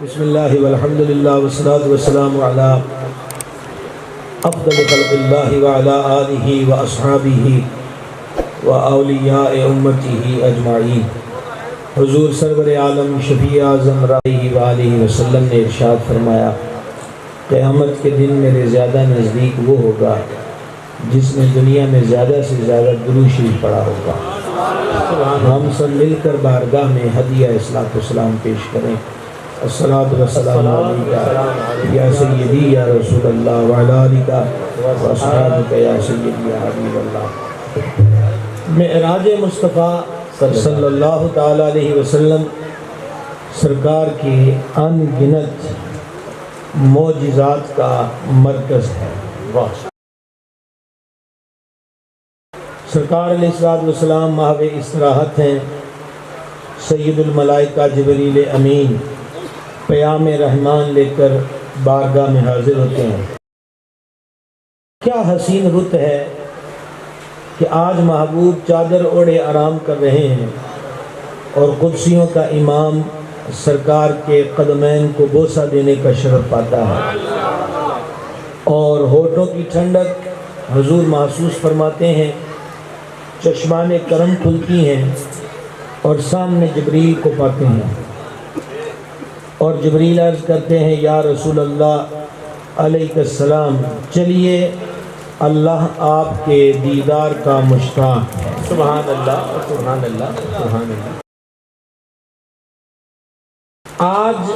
بسم اللہ والحمد للہ والصلاة والسلام علی افضل خلق اللہ وعلی آلہ واصحابہ واولیاء امتہ اجمعین۔ حضور سرور عالم شفیع اعظم علیہ وآلہ وسلم نے ارشاد فرمایا، قیامت کے دن میرے زیادہ نزدیک وہ ہوگا جس نے دنیا میں زیادہ سے زیادہ درود شریف پڑھا ہوگا۔ ہم سب مل کر بارگاہ میں ہدیہ اصلاۃ والسلام پیش کریں۔ الصلاۃ والسلام علیکہ یا سیدی یا رسول اللہ وعلی آلک واصحابک یا سیدی یا حبیب اللہ۔ معراج مصطفیٰ صلی اللہ تعالی علیہ وسلم سرکار کی ان گنت معجزات کا مرکز ہے۔ سرکار علیہ الصلوۃ والسلام محو استراحت ہیں۔ سید الملائکہ جبریل امین پیام رحمان لے کر بارگاہ میں حاضر ہوتے ہیں۔ کیا حسین رت ہے کہ آج محبوب چادر اوڑھے آرام کر رہے ہیں اور قدسیوں کا امام سرکار کے قدمین کو بوسہ دینے کا شرف پاتا ہے، اور ہونٹوں کی ٹھنڈک حضور محسوس فرماتے ہیں، چشمان کرم کھلتی ہیں اور سامنے جبریل کو پاتے ہیں، اور جبریل عرض کرتے ہیں، یا رسول اللہ علیہ السلام، چلیے اللہ آپ کے دیدار کا مشتاق ہے۔ سبحان اللہ سبحان اللہ سبحان اللہ۔ آج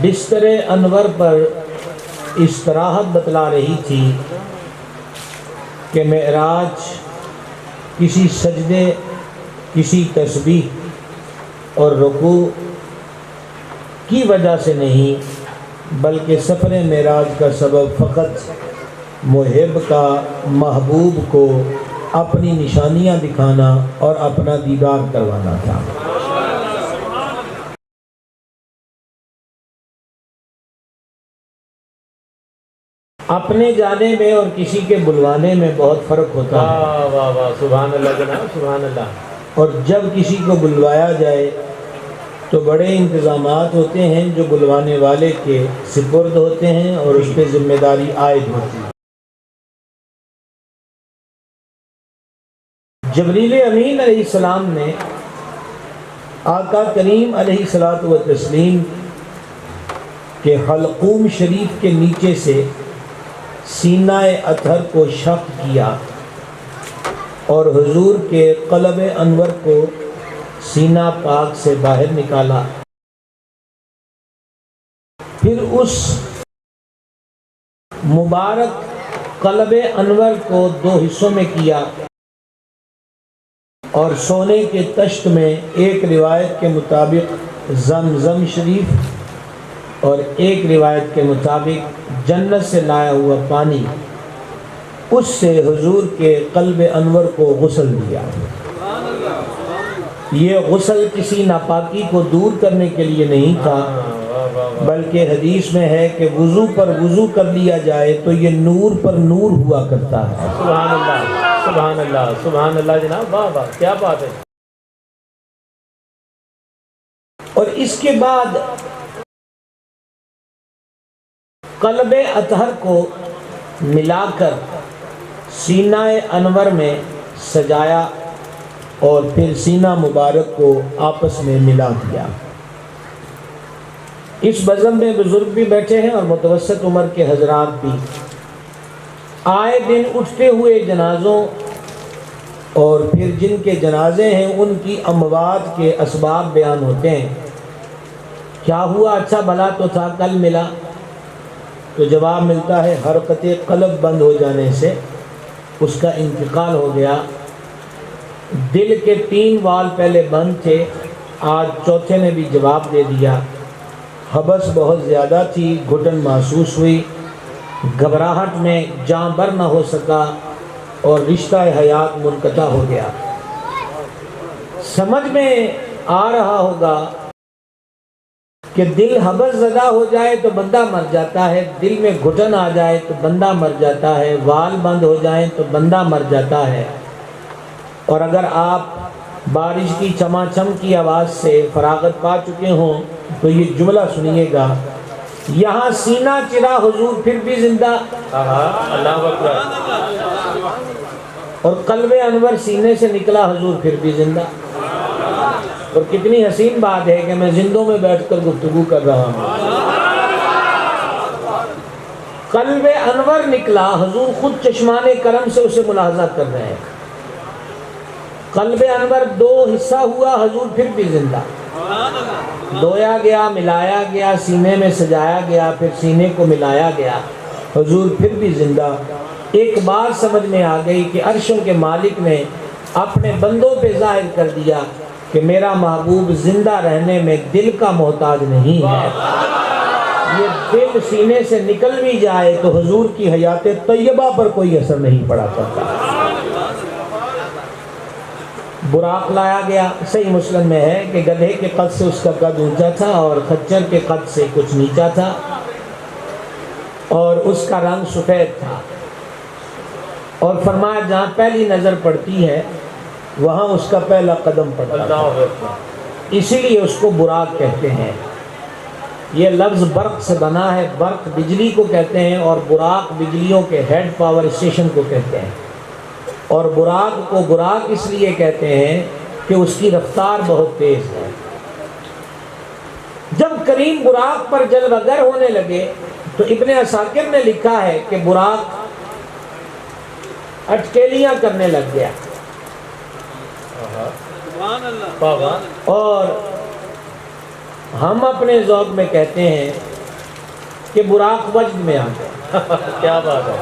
بستر انور پر استراحت بتلا رہی تھی کہ معراج کسی سجدے، کسی تسبیح اور رکوع کی وجہ سے نہیں، بلکہ سفر معراج کا سبب فقط محب کا محبوب کو اپنی نشانیاں دکھانا اور اپنا دیدار کروانا تھا۔ اپنے جانے میں اور کسی کے بلوانے میں بہت فرق ہوتا ہے۔ واہ واہ سبحان اللہ جناب، سبحان اللہ۔ اور جب کسی کو بلوایا جائے تو بڑے انتظامات ہوتے ہیں جو بلوانے والے کے سپرد ہوتے ہیں اور اس پہ ذمہ داری عائد ہوتی ہے۔ جبریل امین علیہ السلام نے آقا کریم علیہ الصلوۃ والتسلیم کے حلقوم شریف کے نیچے سے سینہ اطہر کو شق کیا اور حضور کے قلب انور کو سینہ پاک سے باہر نکالا، پھر اس مبارک قلب انور کو دو حصوں میں کیا اور سونے کے تشت میں ایک روایت کے مطابق زمزم شریف اور ایک روایت کے مطابق جنت سے لایا ہوا پانی، اس سے حضور کے قلب انور کو غسل دیا۔ یہ غسل کسی ناپاکی کو دور کرنے کے لیے نہیں تھا، بلکہ حدیث میں ہے کہ وضو پر وضو کر لیا جائے تو یہ نور پر نور ہوا کرتا ہے۔ سبحان اللہ سبحان اللہ سبحان اللہ جناب، واہ واہ کیا بات ہے۔ اور اس کے بعد قلب اطہر کو ملا کر سینہ انور میں سجایا اور پھر سینہ مبارک کو آپس میں ملا دیا۔ اس بزم میں بزرگ بھی بیٹھے ہیں اور متوسط عمر کے حضرات بھی۔ آئے دن اٹھتے ہوئے جنازوں اور پھر جن کے جنازے ہیں ان کی اموات کے اسباب بیان ہوتے ہیں۔ کیا ہوا، اچھا بھلا تو تھا، کل ملا؟ تو جواب ملتا ہے حرکت قلب بند ہو جانے سے اس کا انتقال ہو گیا۔ دل کے 3 وال پہلے بند تھے، آج چوتھے نے بھی جواب دے دیا۔ حبس بہت زیادہ تھی، گھٹن محسوس ہوئی، گھبراہٹ میں جاں بر نہ ہو سکا اور رشتہ حیات منقطع ہو گیا۔ سمجھ میں آ رہا ہوگا کہ دل حبس زدہ ہو جائے تو بندہ مر جاتا ہے، دل میں گھٹن آ جائے تو بندہ مر جاتا ہے، وال بند ہو جائیں تو بندہ مر جاتا ہے۔ اور اگر آپ بارش کی چماچم کی آواز سے فراغت پا چکے ہوں تو یہ جملہ سنیے گا، یہاں سینہ چرا حضور پھر بھی زندہ، اللہ اکبر، اور قلب انور سینے سے نکلا حضور پھر بھی زندہ۔ اور کتنی حسین بات ہے کہ میں زندوں میں بیٹھ کر گفتگو کر رہا ہوں۔ قلب انور نکلا، حضور خود چشمان کرم سے اسے ملاحظہ کر رہے ہیں۔ قلب انور دو حصہ ہوا، حضور پھر بھی زندہ، دھویا گیا، ملایا گیا، سینے میں سجایا گیا، پھر سینے کو ملایا گیا، حضور پھر بھی زندہ۔ ایک بات سمجھ میں آ گئی کہ عرشوں کے مالک نے اپنے بندوں پہ ظاہر کر دیا کہ میرا محبوب زندہ رہنے میں دل کا محتاج نہیں ہے۔ یہ دل سینے سے نکل بھی جائے تو حضور کی حیات طیبہ پر کوئی اثر نہیں پڑا کرتا۔ براق لایا گیا، صحیح مسلم میں ہے کہ گدھے کے قد سے اس کا قد اونچا تھا اور خچر کے قد سے کچھ نیچا تھا، اور اس کا رنگ سفید تھا، اور فرمایا جہاں پہلی نظر پڑتی ہے وہاں اس کا پہلا قدم پڑتا ہے، اسی لیے اس کو براق کہتے ہیں۔ یہ لفظ برق سے بنا ہے، برق بجلی کو کہتے ہیں، اور براق بجلیوں کے ہیڈ پاور اسٹیشن کو کہتے ہیں، اور براق کو براق اس لیے کہتے ہیں کہ اس کی رفتار بہت تیز ہے۔ جب کریم براق پر جلوہ گر ہونے لگے تو ابن عساکر نے لکھا ہے کہ براق اٹکیلیاں کرنے لگ گیا، اور ہم اپنے ذوق میں کہتے ہیں کہ براق وجد میں آ گیا۔ کیا بات ہے،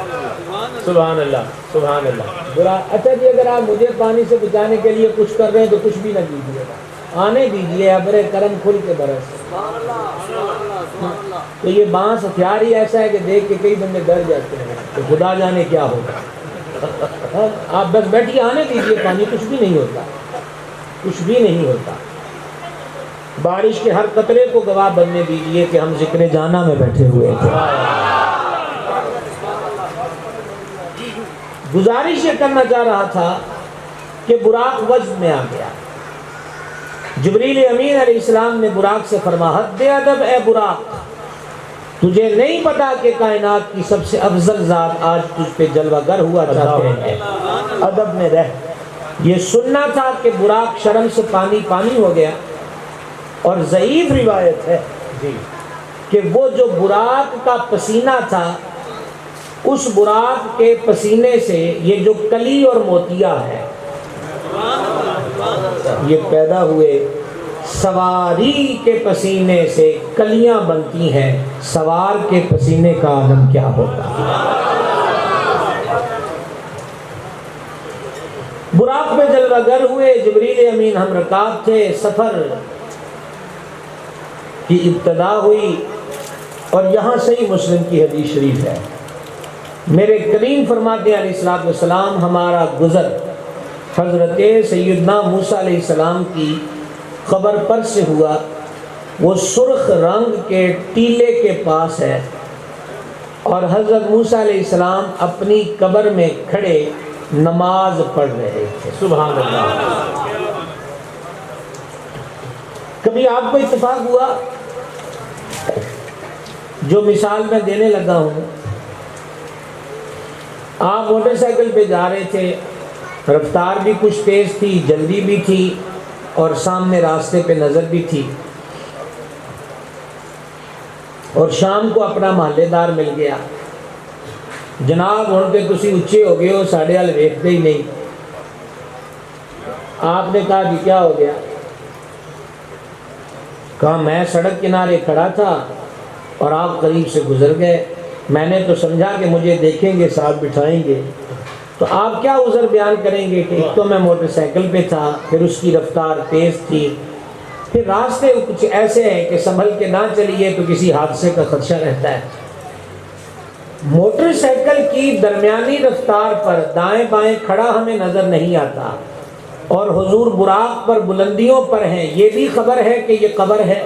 سبحان اللہ، سبحان اللہ۔ اچھا جی، اگر آپ مجھے پانی سے بچانے کے لیے کچھ کر رہے ہیں تو کچھ بھی نہ کیجیے گا، آنے دیجیے، ابر کرم کھل کے برس۔ تو یہ بانس ہتھیار ہی ایسا ہے کہ دیکھ کے کئی بندے ڈر جاتے ہیں کہ خدا جانے کیا ہوگا۔ آپ بس بیٹھیے، آنے دیجیے پانی، کچھ بھی نہیں ہوتا، کچھ بھی نہیں ہوتا۔ بارش کے ہر قطرے کو گواہ بننے دیجیے کہ ہم ذکر جانا میں بیٹھے ہوئے تھے۔ گزارش یہ کرنا چاہ رہا تھا کہ براق وجد میں آ گیا۔ جبریل امین علیہ السلام نے براق سے فرمایا، حد ادب اے براق، تجھے نہیں پتا کہ کائنات کی سب سے افضل ذات آج تجھ پہ جلوہ گر ہوا چاہتے ہیں، ادب میں رہ۔ یہ سننا تھا کہ براق شرم سے پانی پانی ہو گیا، اور ضعیف روایت ہے کہ وہ جو براق کا پسینہ تھا، اس براق کے پسینے سے یہ جو کلی اور موتیا ہے یہ پیدا ہوئے۔ سواری کے پسینے سے کلیاں بنتی ہیں، سوار کے پسینے کا عالم کیا ہوتا ہے۔ براق میں جلوہ گر ہوئے، جبریل امین ہم رکاب تھے، سفر کی ابتدا ہوئی، اور یہاں صحیح مسلم کی حدیث شریف ہے، میرے کریم فرماتے ہیں علیہ السلام، ہمارا گزر حضرت سیدنا موسیٰ علیہ السلام کی قبر پر سے ہوا، وہ سرخ رنگ کے ٹیلے کے پاس ہے، اور حضرت موسیٰ علیہ السلام اپنی قبر میں کھڑے نماز پڑھ رہے تھے۔ سبحان اللہ۔ کبھی آپ کو اتفاق ہوا جو مثال میں دینے لگا ہوں، آپ موٹر سائیکل پہ جا رہے تھے، رفتار بھی کچھ تیز تھی، جلدی بھی تھی، اور سامنے راستے پہ نظر بھی تھی، اور شام کو اپنا محلے دار مل گیا، جناب ہن تے تسی اچھے ہو گئے ہو، ساڈے وال ویکھدے ہی نہیں۔ آپ نے کہا کہ کیا ہو گیا؟ کہا میں سڑک کنارے کھڑا تھا اور آپ قریب سے گزر گئے، میں نے تو سمجھا کہ مجھے دیکھیں گے، ساتھ بٹھائیں گے۔ تو آپ کیا عذر بیان کریں گے کہ ایک تو میں موٹر سائیکل پہ تھا، پھر اس کی رفتار تیز تھی، پھر راستے کچھ ایسے ہیں کہ سنبھل کے نہ چلیے تو کسی حادثے کا خدشہ رہتا ہے۔ موٹر سائیکل کی درمیانی رفتار پر دائیں بائیں کھڑا ہمیں نظر نہیں آتا، اور حضور براق پر بلندیوں پر ہیں، یہ بھی خبر ہے کہ یہ قبر ہے،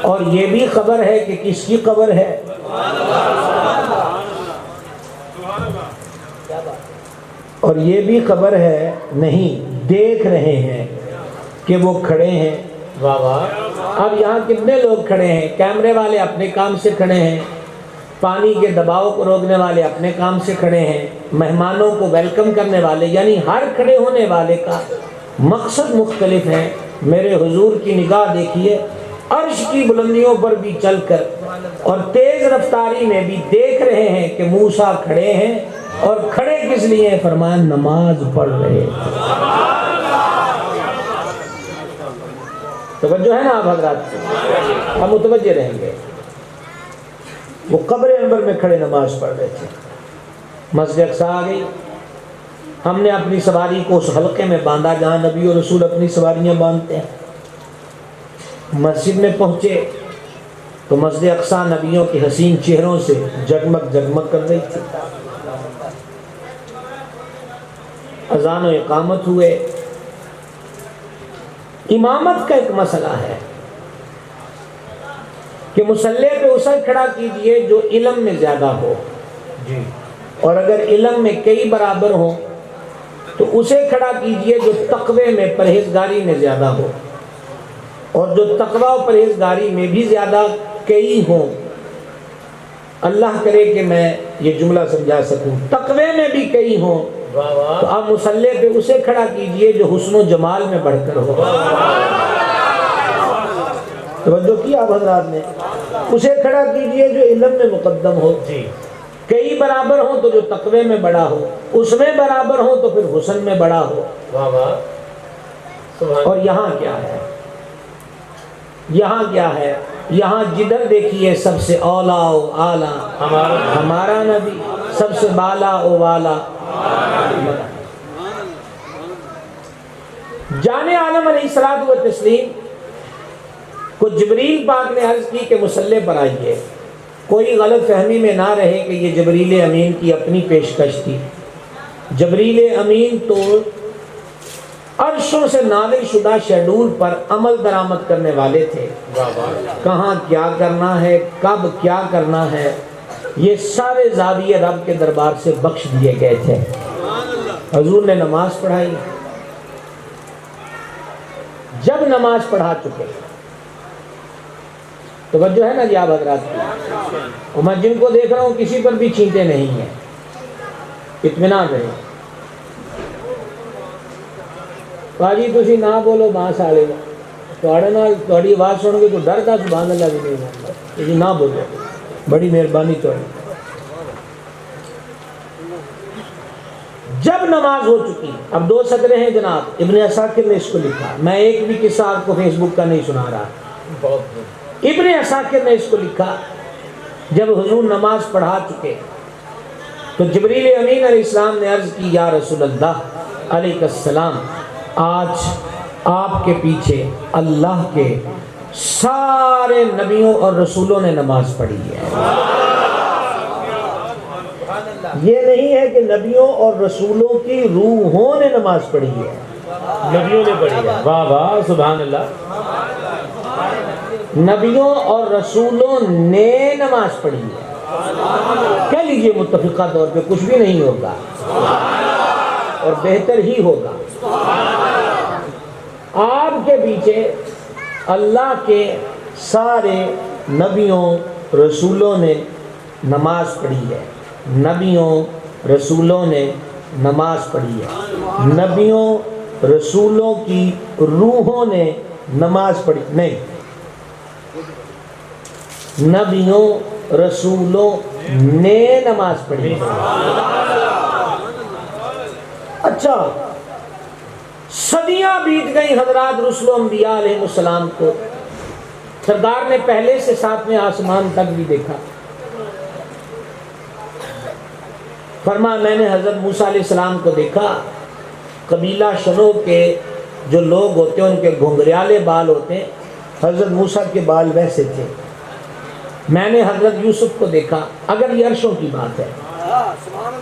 اور یہ بھی خبر ہے کہ کس کی قبر ہے۔ اور یہ بھی خبر ہے نہیں، دیکھ رہے ہیں کہ وہ کھڑے ہیں، واہ واہ، اب یہاں کتنے لوگ کھڑے ہیں؟ کیمرے والے اپنے کام سے کھڑے ہیں، پانی کے دباؤ کو روکنے والے اپنے کام سے کھڑے ہیں، مہمانوں کو ویلکم کرنے والے، یعنی ہر کھڑے ہونے والے کا مقصد مختلف ہے۔ میرے حضور کی نگاہ دیکھیے، عرش کی بلندیوں پر بھی چل کر اور تیز رفتاری میں بھی دیکھ رہے ہیں کہ موسیٰ کھڑے ہیں، اور کھڑے کس لیے ہیں؟ فرمایا نماز پڑھ رہے ہیں۔ توجہ ہے نا آپ حضرات؟ ہم متوجہ رہیں گے۔ وہ قبر انور میں کھڑے نماز پڑھ رہے تھے، مسجد اقصیٰ آ گئی، ہم نے اپنی سواری کو اس حلقے میں باندھا جہاں نبی اور رسول اپنی سواریاں باندھتے ہیں۔ مسجد میں پہنچے تو مسجد اقصیٰ نبیوں کے حسین چہروں سے جگمگ جگمگ کر رہی تھی۔ اذان و اقامت ہوئے۔ امامت کا ایک مسئلہ ہے کہ مصلی پہ اسے کھڑا کیجئے جو علم میں زیادہ ہو، اور اگر علم میں کئی برابر ہوں تو اسے کھڑا کیجئے جو تقوی میں پرہیزگاری میں زیادہ ہو، اور جو تقوی و پرہیزگاری میں بھی زیادہ کئی ہوں۔ اللہ کرے کہ میں یہ جملہ سمجھا سکوں، تقوی میں بھی کئی ہوں تو آپ مصلی پہ اسے کھڑا کیجئے جو حسن و جمال میں بڑھ کر ہو۔ توجہ کی آپ حضرات نے؟ اسے کھڑا کیجئے جو علم میں مقدم ہو، کئی برابر ہوں تو جو تقوی میں بڑا ہو، اس میں برابر ہوں تو پھر حسن میں بڑا ہو۔ اور یہاں کیا ہے؟ یہاں کیا ہے؟ یہاں جدھر دیکھیے سب سے اولا و اعلیٰ ہمارا نبی، سب سے بالا و والا جان عالم علیہ الصلوۃ والتسلیم کو جبریل پاک نے عرض کی کہ مصلی پر آئیے۔ کوئی غلط فہمی میں نہ رہے کہ یہ جبریل امین کی اپنی پیشکش تھی۔ جبریل امین تو عرشوں سے نازل شدہ شیڈول پر عمل درآمد کرنے والے تھے۔ کہاں کیا کرنا ہے، کب کیا کرنا ہے، یہ سارے زاویے رب کے دربار سے بخش دیے گئے تھے۔ حضور نے نماز پڑھائی۔ جب نماز پڑھا چکے، توجہ ہے نا جی آپ حضرات کی؟ اور میں جن کو دیکھ رہا ہوں کسی پر بھی چھینٹے نہیں ہیں، اطمینان رہے۔ باجی تسی نہ بولو بانس آلے گا، تھوڑی آواز سن کے تو ڈر تھا، سبحان اللہ بھی نہیں مانتا، تسی نہ بولو، بڑی مہربانی تھوڑی۔ جب نماز ہو چکی، اب 2 سطریں ہیں جناب، ابن عساکر نے اس کو لکھا، میں ایک بھی قصہ آپ کو فیس بک کا نہیں سنا رہا، ابن عساکر نے اس کو لکھا۔ جب حضور نماز پڑھا چکے تو جبریل امین علیہ السلام نے عرض کی، یا رسول اللہ علیہ السلام، آج آپ کے پیچھے اللہ کے سارے نبیوں اور رسولوں نے نماز پڑھی ہے۔ یہ نہیں ہے کہ نبیوں اور رسولوں کی روحوں نے نماز پڑھی ہے، نبیوں نے پڑھی ہے۔ واہ واہ سبحان اللہ۔ نبیوں اور رسولوں نے نماز پڑھی ہے۔ کہہ لیجئے متفقہ طور پہ کچھ بھی نہیں ہوگا اور بہتر ہی ہوگا۔ آپ کے پیچھے اللہ کے سارے نبیوں رسولوں نے نماز پڑھی ہے، نبیوں رسولوں نے نماز پڑھی ہے، نبیوں رسولوں کی روحوں نے نماز پڑھی نہیں، نبیوں رسولوں نے نماز پڑھی۔ اچھا، صدیاں بیت گئی حضرات رسول و انبیاء علیہ السلام کو، سردار نے پہلے سے 7ویں آسمان تک بھی دیکھا۔ فرمایا میں نے حضرت موسیٰ علیہ السلام کو دیکھا، قبیلہ شنو کے جو لوگ ہوتے ہیں ان کے گھنگریالے بال ہوتے ہیں، حضرت موسیٰ کے بال ویسے تھے۔ میں نے حضرت یوسف کو دیکھا، اگر یہ عرشوں کی بات ہے،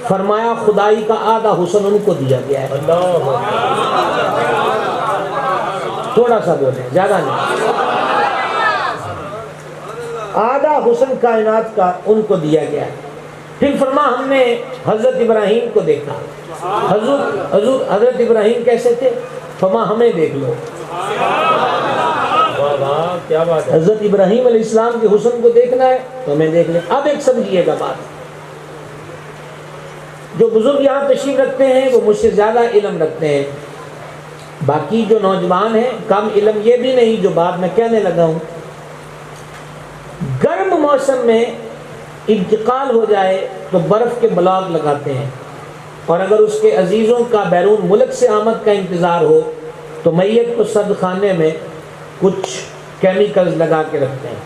فرمایا خدائی کا آدھا حسن ان کو دیا گیا ہے، تھوڑا سا بولیں زیادہ نہیں، آدھا حسن کائنات کا ان کو دیا گیا ہے۔ پھر فرما ہم نے حضرت ابراہیم کو دیکھا، حضرت ابراہیم کیسے تھے؟ فرما ہمیں دیکھ لو، واہ کیا بات ہے. حضرت ابراہیم علیہ السلام کے حسن کو دیکھنا ہے تو ہمیں دیکھ لیں. اب ایک سمجھیے گا بات، جو بزرگ یہاں تشریف رکھتے ہیں وہ مجھ سے زیادہ علم رکھتے ہیں، باقی جو نوجوان ہیں کم علم یہ بھی نہیں جو بات میں کہنے لگا ہوں. گرم موسم میں انتقال ہو جائے تو برف کے بلاک لگاتے ہیں، اور اگر اس کے عزیزوں کا بیرون ملک سے آمد کا انتظار ہو تو میت کو سرد خانے میں کچھ کیمیکلز لگا کے رکھتے ہیں.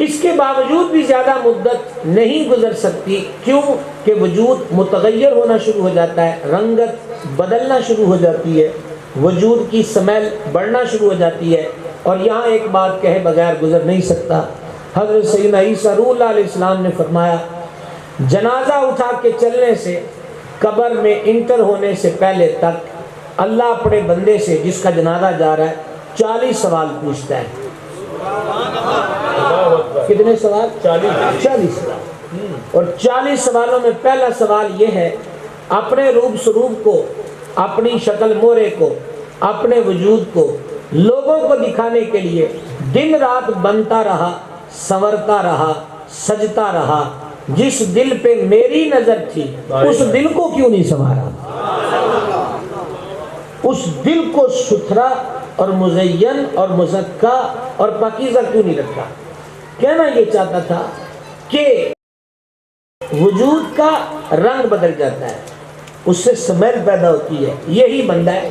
اس کے باوجود بھی زیادہ مدت نہیں گزر سکتی، کیوں کہ وجود متغیر ہونا شروع ہو جاتا ہے، رنگت بدلنا شروع ہو جاتی ہے، وجود کی سمیل بڑھنا شروع ہو جاتی ہے. اور یہاں ایک بات کہے بغیر گزر نہیں سکتا. حضرت سیدنا عیسیٰ روح اللہ علیہ السلام نے فرمایا جنازہ اٹھا کے چلنے سے قبر میں انٹر ہونے سے پہلے تک اللہ اپنے بندے سے جس کا جنازہ جا رہا ہے 40 سوال پوچھتا ہے. کتنے سوال؟ 40 سوال. اور 40 سوالوں میں پہلا سوال یہ ہے، اپنے روپ سروپ کو، اپنی شکل مورے کو، اپنے وجود کو لوگوں کو دکھانے کے لیے دن رات بنتا رہا، سنورتا رہا، سجتا رہا، جس دل پہ میری نظر تھی اس دل کو کیوں نہیں سنوارا؟ اس دل کو ستھرا اور مزین اور مزکا اور پاکیزہ کیوں نہیں رکھا؟ کہنا یہ چاہتا تھا کہ وجود کا رنگ بدل جاتا ہے، اس سے سمیل پیدا ہوتی ہے، یہی بندہ ہے،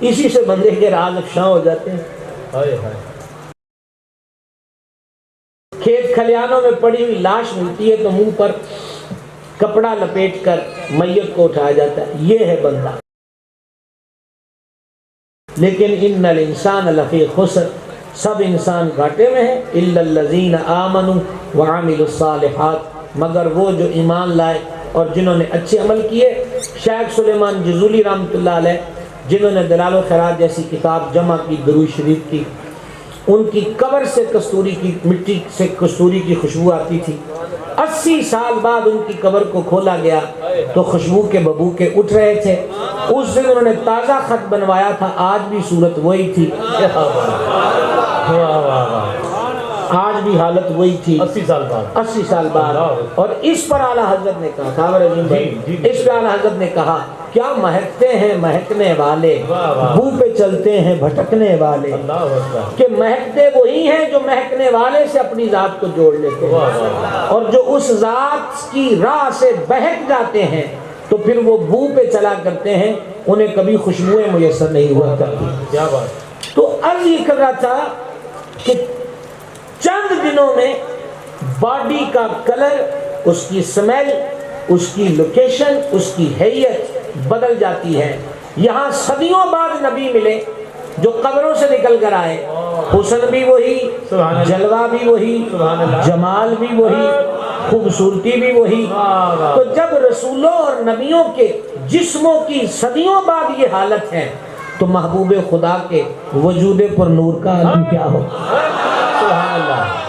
اسی سے بندے کے راز افشاں ہو جاتے ہیں. کھیت کھلیانوں میں پڑی ہوئی لاش ملتی ہے تو منہ پر کپڑا لپیٹ کر میت کو اٹھایا جاتا ہے، یہ ہے بندہ. لیکن ان الانسان لفی خسر، سب انسان گھاٹے میں ہیں، الا الذین آمنوا وعملوا الصالحات، مگر وہ جو ایمان لائے اور جنہوں نے اچھے عمل کیے. شیخ سلیمان جزولی رحمۃ اللہ علیہ جنہوں نے دلال و خیرات جیسی کتاب جمع کی، درود شریف کی، ان کی قبر سے کستوری کی مٹی سے کستوری کی خوشبو آتی تھی. 80 سال بعد ان کی قبر کو کھولا گیا تو خوشبو کے ببوکے اٹھ رہے تھے. اس دن انہوں نے تازہ خط بنوایا تھا، آج بھی صورت وہی تھی، آج بھی حالت وہی تھی 80 سال بعد. اور اس پر اعلیٰ حضرت نے کہا تھا، اس پر اعلیٰ حضرت نے کہا کیا مہکتے ہیں مہکنے والے، بو پہ چلتے ہیں بھٹکنے والے، کہ مہکتے وہی ہیں جو مہکنے والے سے اپنی ذات کو جوڑ لیتے ہیں، اور جو اس ذات کی راہ سے بہک جاتے ہیں تو پھر وہ بو پہ چلا کرتے ہیں، انہیں کبھی خوشبوئیں میسر نہیں ہوا کرتی. کیا بات. تو عرض یہ کر رہا تھا کہ چند دنوں میں باڈی کا کلر، اس کی سمیل، اس کی لوکیشن، اس کی حیت بدل جاتی ہے. یہاں صدیوں بعد نبی ملے جو قبروں سے نکل کر آئے، حسن بھی وہی، جلوہ بھی وہی، جمال بھی وہی، خوبصورتی بھی وہی. تو جب رسولوں اور نبیوں کے جسموں کی صدیوں بعد یہ حالت ہے تو محبوب خدا کے وجود پر نور کا عالم کیا ہو. سبحان اللہ.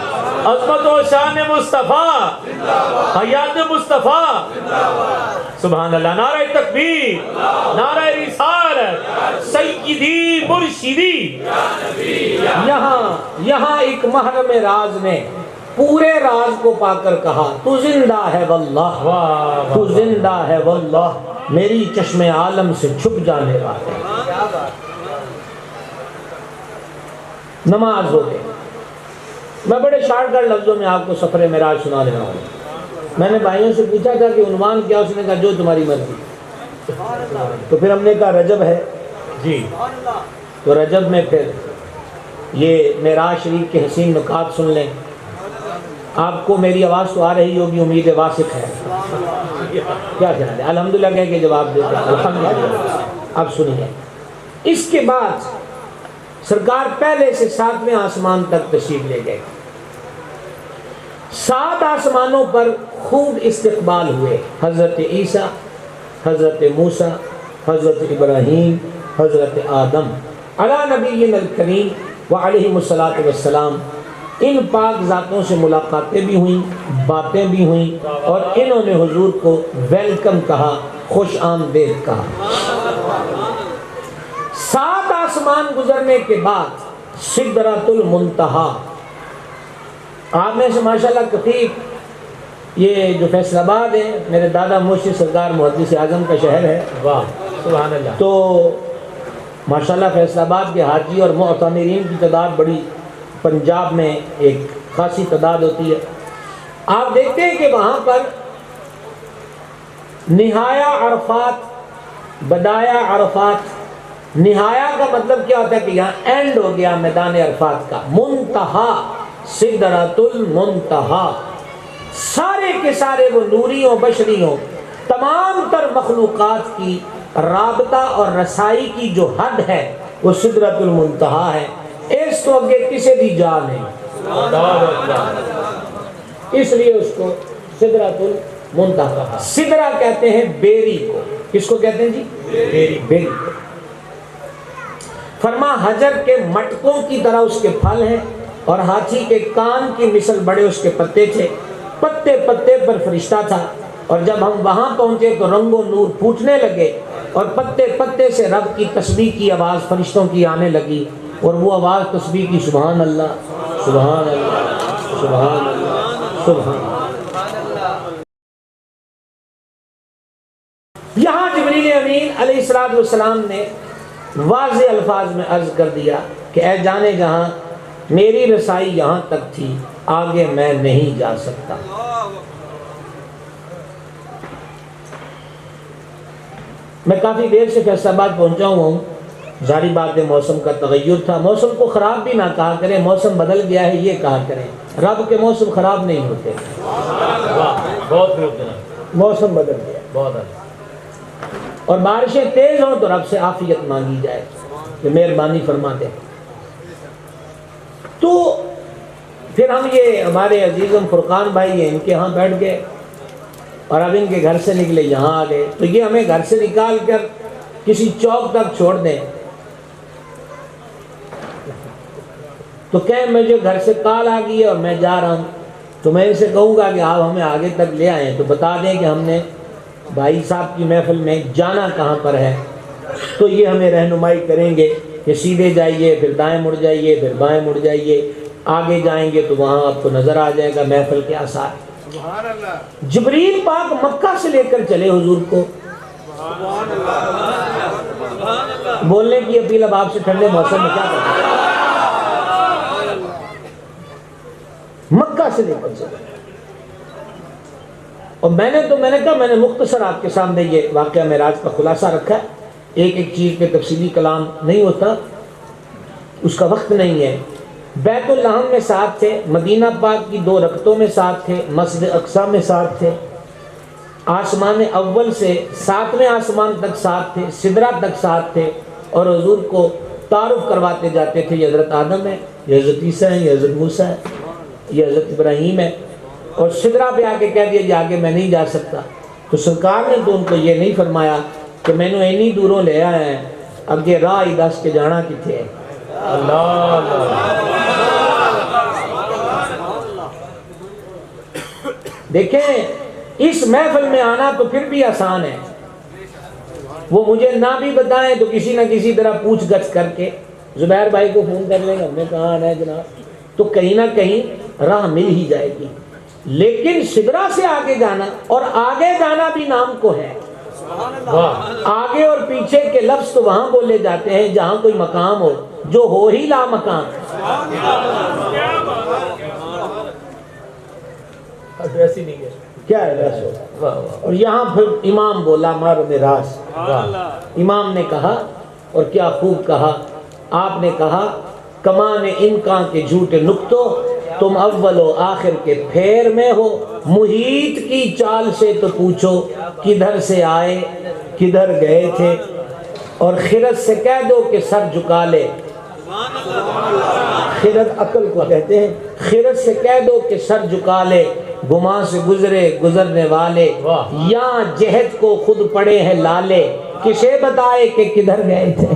عظمت و شان مصطفیٰ، حیات مصطفیٰ، سبحان اللہ. نعرہ تکبیر، نعرہ رسالت، سیدی مرشدی. یہاں ایک محرم راز نے پورے راز کو پا کر کہا تو زندہ ہے واللہ، تو زندہ ہے واللہ، میری چشم عالم سے چھپ جانے والے. نماز ہو گئی. میں بڑے شارٹ کٹ لفظوں میں آپ کو سفر معراج سنا رہا ہوں. میں نے بھائیوں سے پوچھا تھا کہ عنوان کیا، اس نے کہا جو تمہاری مرضی. تو پھر ہم نے کہا رجب ہے جی، تو رجب میں پھر یہ معراج شریف کے حسین نکات سن لیں. آپ کو میری آواز تو آ رہی ہوگی، امید واثق ہے. کیا خیال ہے؟ الحمدللہ کہہ کے جواب دیتے ہیں الحمدللہ. اب سنیے، اس کے بعد سرکار پہلے سے 7ویں آسمان تک تشریف لے گئے. 7 آسمانوں پر خوب استقبال ہوئے. حضرت عیسیٰ، حضرت موسیٰ، حضرت ابراہیم، حضرت آدم علی نبینا الکریم وعلیہم الصلاۃ والسلام. ان پاک ذاتوں سے ملاقاتیں بھی ہوئیں، باتیں بھی ہوئیں، اور انہوں نے حضور کو ویلکم کہا، خوش آمدید کہا. 7 آسمان گزرنے کے بعد سدرۃ المنتہا، آپ میں سے ماشاءاللہ کتیب، یہ جو فیصل آباد ہے میرے دادا مرشد سرکار محدث اعظم کا شہر ہے، واہ سبحان اللہ. تو ماشاءاللہ فیصل آباد کے حاجی اور معتمرین کی تعداد بڑی پنجاب میں ایک خاصی تعداد ہوتی ہے. آپ دیکھتے ہیں کہ وہاں پر نہایا عرفات، بدایا عرفات، نہایا کا مطلب کیا ہوتا ہے کہ یہاں اینڈ ہو گیا میدان عرفات کا، منتہا سدرۃ المنتہا، سارے کے سارے وہ نوریوں بشریوں تمام تر مخلوقات کی رابطہ اور رسائی کی جو حد ہے وہ سدرۃ المنتہا ہے. اس کو آگے کسی دی جا نہیں، اس لیے اس کو سدرۃ المنتہا. سدرہ کہتے ہیں بیری کو. کس کو کہتے ہیں جی؟ بیری. فرما حجر کے مٹکوں کی طرح اس کے پھل ہیں اور ہاتھی کے کان کی مثل بڑے اس کے پتے تھے. پتے پتے پر فرشتہ تھا، اور جب ہم وہاں پہنچے تو رنگ و نور پھوٹنے لگے اور پتے پتے سے رب کی تسبیح کی آواز فرشتوں کی آنے لگی، اور وہ آواز تسبیح کی سبحان اللہ سبحان اللہ سبحان اللہ سبحان اللہ. یہاں جبریل امین علیہ الصلوۃ والسلام نے واضح الفاظ میں عرض کر دیا کہ اے جانے جہاں، میری رسائی یہاں تک تھی، آگے میں نہیں جا سکتا. میں کافی دیر سے فیصل آباد پہنچا ہوا ہوں. ظاہری بات ہے موسم کا تغیر تھا. موسم کو خراب بھی نہ کہا کریں، موسم بدل گیا ہے یہ کہا کریں. رب کے موسم خراب نہیں ہوتے. بہت خوب جناب، موسم بدل گیا بہت اچھا. اور بارشیں تیز ہوں تو رب سے عافیت مانگی جائے کہ مہربانی فرما دے. تو پھر ہم یہ ہمارے عزیزم فرقان بھائی ہیں، ان کے ہاں بیٹھ گئے اور اب ان کے گھر سے نکلے یہاں آ گئے. تو یہ ہمیں گھر سے نکال کر کسی چوک تک چھوڑ دیں تو کہیں مجھے گھر سے کال آ گئی ہے اور میں جا رہا ہوں، تو میں ان سے کہوں گا کہ آپ ہمیں آگے تک لے آئیں تو بتا دیں کہ ہم نے بھائی صاحب کی محفل میں جانا کہاں پر ہے. تو یہ ہمیں رہنمائی کریں گے کہ سیدھے جائیے، پھر دائیں مڑ جائیے، پھر بائیں مڑ جائیے. آگے جائیں گے تو وہاں آپ کو نظر آ جائے گا محفل کے آثار. جبریل پاک مکہ سے لے کر چلے حضور کو. بولنے کی اپیل اب آپ سے ٹھنڈے موسم میں کیا کریں، مکہ سے لے کر چلے. اور میں نے کہا میں نے مختصر آپ کے سامنے یہ واقعہ معراج کا خلاصہ رکھا ہے. ایک ایک چیز پہ تفصیلی کلام نہیں ہوتا، اس کا وقت نہیں ہے. بیت اللحم میں ساتھ تھے، مدینہ پاک کی 2 رکعتوں میں ساتھ تھے، مسجد اقصی میں ساتھ تھے، آسمان اول سے 7ویں آسمان تک ساتھ تھے، سدرہ تک ساتھ تھے. اور حضور کو تعارف کرواتے جاتے تھے، یہ حضرت آدم ہے، یہ حضرت عیسیٰ ہے، یہ حضرت موسیٰ ہے، یہ حضرت ابراہیم ہے. اور سدرہ پہ آ کے کہہ دیا کہ آگے میں نہیں جا سکتا. تو سرکار نے تو ان کو یہ نہیں فرمایا کہ میں نے اینی دوروں لے آیا ہے، اگے راہ ہی دس کے جانا کتنے ہے. دیکھیں اس محفل میں آنا تو پھر بھی آسان ہے. وہ مجھے نہ بھی بتائیں تو کسی نہ کسی طرح پوچھ گچھ کر کے زبیر بھائی کو فون کر لیں گے، ہم نے کہاں آنا ہے جناب، تو کہیں نہ کہیں راہ مل ہی جائے گی. لیکن سدرہ سے آگے جانا اور آگے جانا بھی نام کو ہے. آگے اور پیچھے کے لفظ تو وہاں بولے جاتے ہیں جہاں کوئی مقام ہو، جو ہو ہی لا مقام. ایسی نہیں ہے کیا ہے رس ہو. اور یہاں پھر امام بولا مارو میں راز. امام نے کہا اور کیا خوب کہا. آپ نے کہا کمان امکان کے جھوٹے نکتوں، تم اول و آخر کے پھیر میں ہو. محیط کی چال سے تو پوچھو کدھر سے آئے کدھر گئے تھے، اور خرد سے کہہ دو کہ سر جھکا لے. خرد عقل کو کہتے ہیں. خرد سے کہہ دو کہ سر جھکا لے، گما سے گزرے گزرنے والے. یہاں جہد کو خود پڑے ہیں لالے، کسے بتائے کہ کدھر گئے تھے.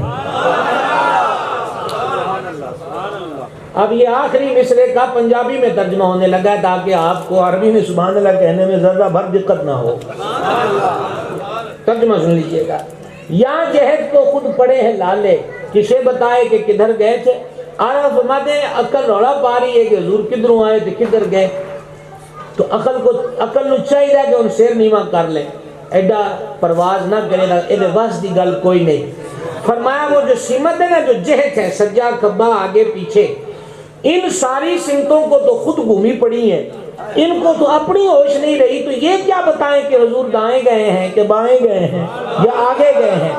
اب یہ آخری مصرے کا پنجابی میں ترجمہ ہونے لگا ہے تاکہ آپ کو عربی میں سبحان اللہ کہنے میں ذرہ بھر دقت نہ ہو. ترجمہ سن لیجئے گا. یہاں جہد کو خود پڑے ہیں لالے، کسے بتائے کہ کدھر گئے تھے؟ آیا فرماتے ہیں عقل روڑا پا رہی ہے کہ حضور کدھروں آئے تھے کدھر گئے، تو عقل نو چاہیے کہ ان سیر نیواں کر لیں، ایڈا پرواز نہ کرے گا، ایڈے وس دی گل کوئی نہیں۔ فرمایا وہ جو سمت ہے نا، جو جہت ہے سجا کھبا آگے پیچھے، ان ساری سمتوں کو تو خود گھومی پڑی ہیں، ان کو تو اپنی ہوش نہیں رہی، تو یہ کیا بتائیں کہ حضور دائیں گئے ہیں کہ بائیں گئے ہیں یا آگے گئے ہیں۔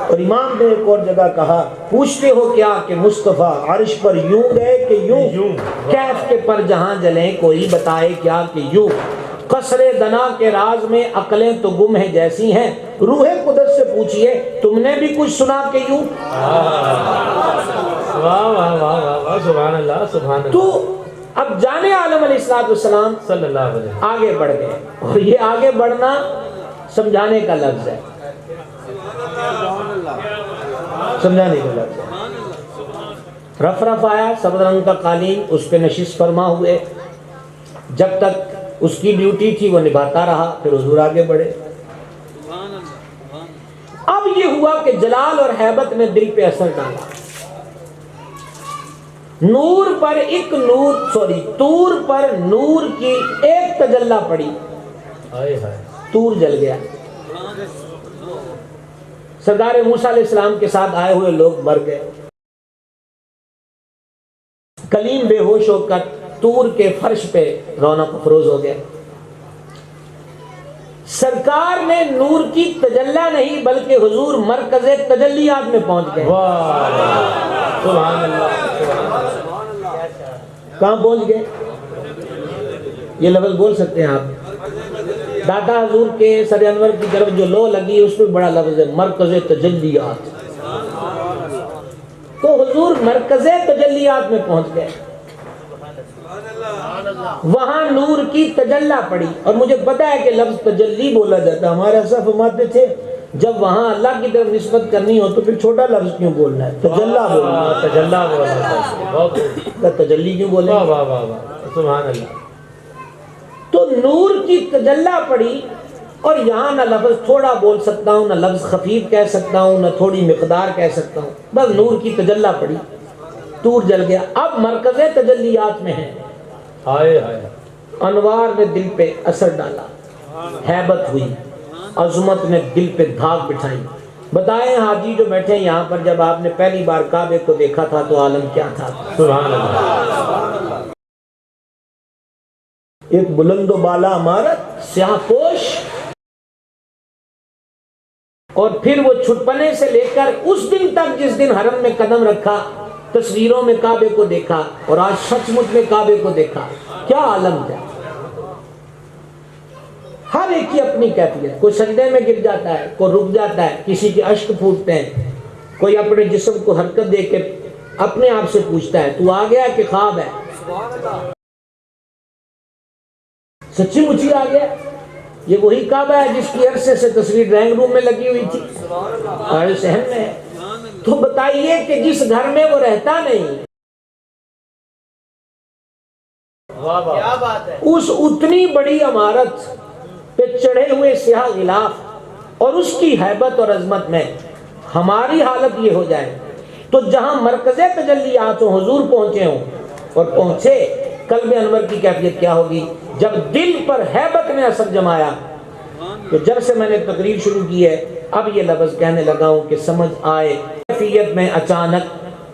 اور امام نے ایک اور جگہ کہا، پوچھتے ہو کیا کہ مصطفیٰ عرش پر یوں گئے کہ یوں، کیف کے پر جہاں جلیں کوئی بتائے کیا کہ یوں، قصر دنا کے راز میں عقلیں تو گم ہیں جیسی ہیں، روح قدس سے پوچھئے تم نے بھی کچھ سنا کہ یوں۔ واہ واہ واہ واہ، سبحان اللہ سبحان اللہ۔ تو اب جانے عالم علیہ السلام صلی اللہ علیہ وسلم آگے بڑھ گئے، اور یہ آگے بڑھنا سمجھانے کا لفظ ہے، سمجھانے کا لفظ ہے۔ رف رف آیا، سبز رنگ کا قالین، اس پہ نشست فرما ہوئے، جب تک اس کی ڈیوٹی تھی وہ نبھاتا رہا، پھر حضور آگے بڑھے۔ اب یہ ہوا کہ جلال اور ہیبت نے دل پہ اثر ڈالا، نور پر ایک نور طور پر نور کی ایک تجلی پڑی، طور جل گیا۔ سرکار موسیٰ علیہ السلام کے ساتھ آئے ہوئے لوگ مر گئے، کلیم بے ہوش ہو کر طور کے فرش پہ رونق افروز ہو گئے۔ سرکار نے نور کی تجلی نہیں بلکہ حضور مرکز تجلیات میں پہنچ گئے۔ سبحان اللہ۔ کہاں پہنچ گئے؟ یہ لفظ بول سکتے ہیں آپ؟ دادا حضور کے سر انور کی طرف جو لو لگی اس میں بڑا لفظ ہے مرکز تجلیات، تو حضور مرکز تجلیات میں پہنچ گئے، وہاں نور کی تجلی پڑی۔ اور مجھے پتا ہے کہ لفظ تجلی بولا جاتا، ہمارے ایسا فرماتے تھے جب وہاں اللہ کی طرف نسبت کرنی ہو تو پھر چھوٹا لفظ کیوں بولنا ہے، تجلا بولنا ہے، تجلا بولنا، تجلی کیوں بولنا ہے؟ واہ واہ واہ، سبحان اللہ۔ تو نور کی تجلی پڑی، اور یہاں نہ لفظ تھوڑا بول سکتا ہوں، نہ لفظ خفیف کہہ سکتا ہوں، نہ تھوڑی مقدار کہہ سکتا ہوں، بس نور کی تجلی پڑی، طور جل گیا۔ اب مرکز تجلیات میں ہے، ہائے ہائے، انوار نے دل پہ اثر ڈالا، ہیبت ہوئی، عظمت نے دل پہ دھاگ بٹھائی۔ بتائیں حاجی جو بیٹھے ہیں یہاں پر، جب آپ نے پہلی بار کعبے کو دیکھا تھا تو عالم کیا تھا؟ سبحان اللہ۔ ایک بلند و بالا عمارت، سیاہ پوش، اور پھر وہ چھٹپنے سے لے کر اس دن تک جس دن حرم میں قدم رکھا، تصویروں میں کعبے کو دیکھا، اور آج سچ مچ میں کعبے کو دیکھا، کیا عالم تھا۔ ہر ایک کی اپنی کیفیت، کوئی سجدے میں گر جاتا ہے، کوئی رک جاتا ہے، کسی کے اشک پھوٹتے ہیں، کوئی اپنے جسم کو حرکت دے کے اپنے آپ سے پوچھتا ہے تو آ گیا کہ خواب ہے، سچی مچی آ گیا۔ یہ وہی کعبہ ہے جس کی عرصے سے تصویر ڈرائنگ روم میں لگی ہوئی تھی، اور صحن میں ہے۔ تو بتائیے کہ جس گھر میں وہ رہتا نہیں، کیا بات ہے، اس اتنی بڑی عمارت پہ چڑھے ہوئے سیاہ غلاف اور اس کی ہیبت اور عظمت میں ہماری حالت یہ ہو جائے، تو جہاں مرکز تجلیات ہوں، حضور پہنچے ہوں اور پہنچے، قلب انور کی کیفیت کیا ہوگی جب دل پر ہیبت نے اثر جمایا۔ تو جب سے میں نے تقریر شروع کی ہے اب یہ لفظ کہنے لگا ہوں کہ سمجھ آئے، کیفیت میں اچانک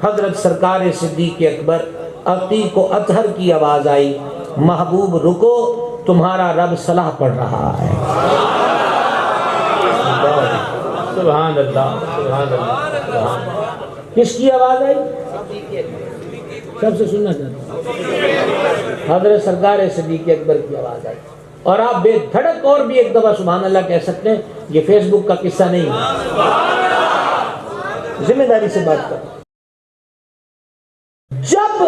حضرت سرکار صدیق اکبر عتیق و اطہر کی آواز آئی، محبوب رکو تمہارا رب صلاح پڑھ رہا ہے۔ سبحان اللہ سبحان اللہ سبحان اللہ۔ کس کی آواز آئی؟ سب سے سننا چاہتا ہوں، حضرت سرکار صدیق اکبر کی آواز آئی، اور آپ بے دھڑک اور بھی ایک دفعہ سبحان اللہ کہہ سکتے ہیں، یہ فیس بک کا قصہ نہیں ہے، ذمہ داری سے بات کریں۔ جب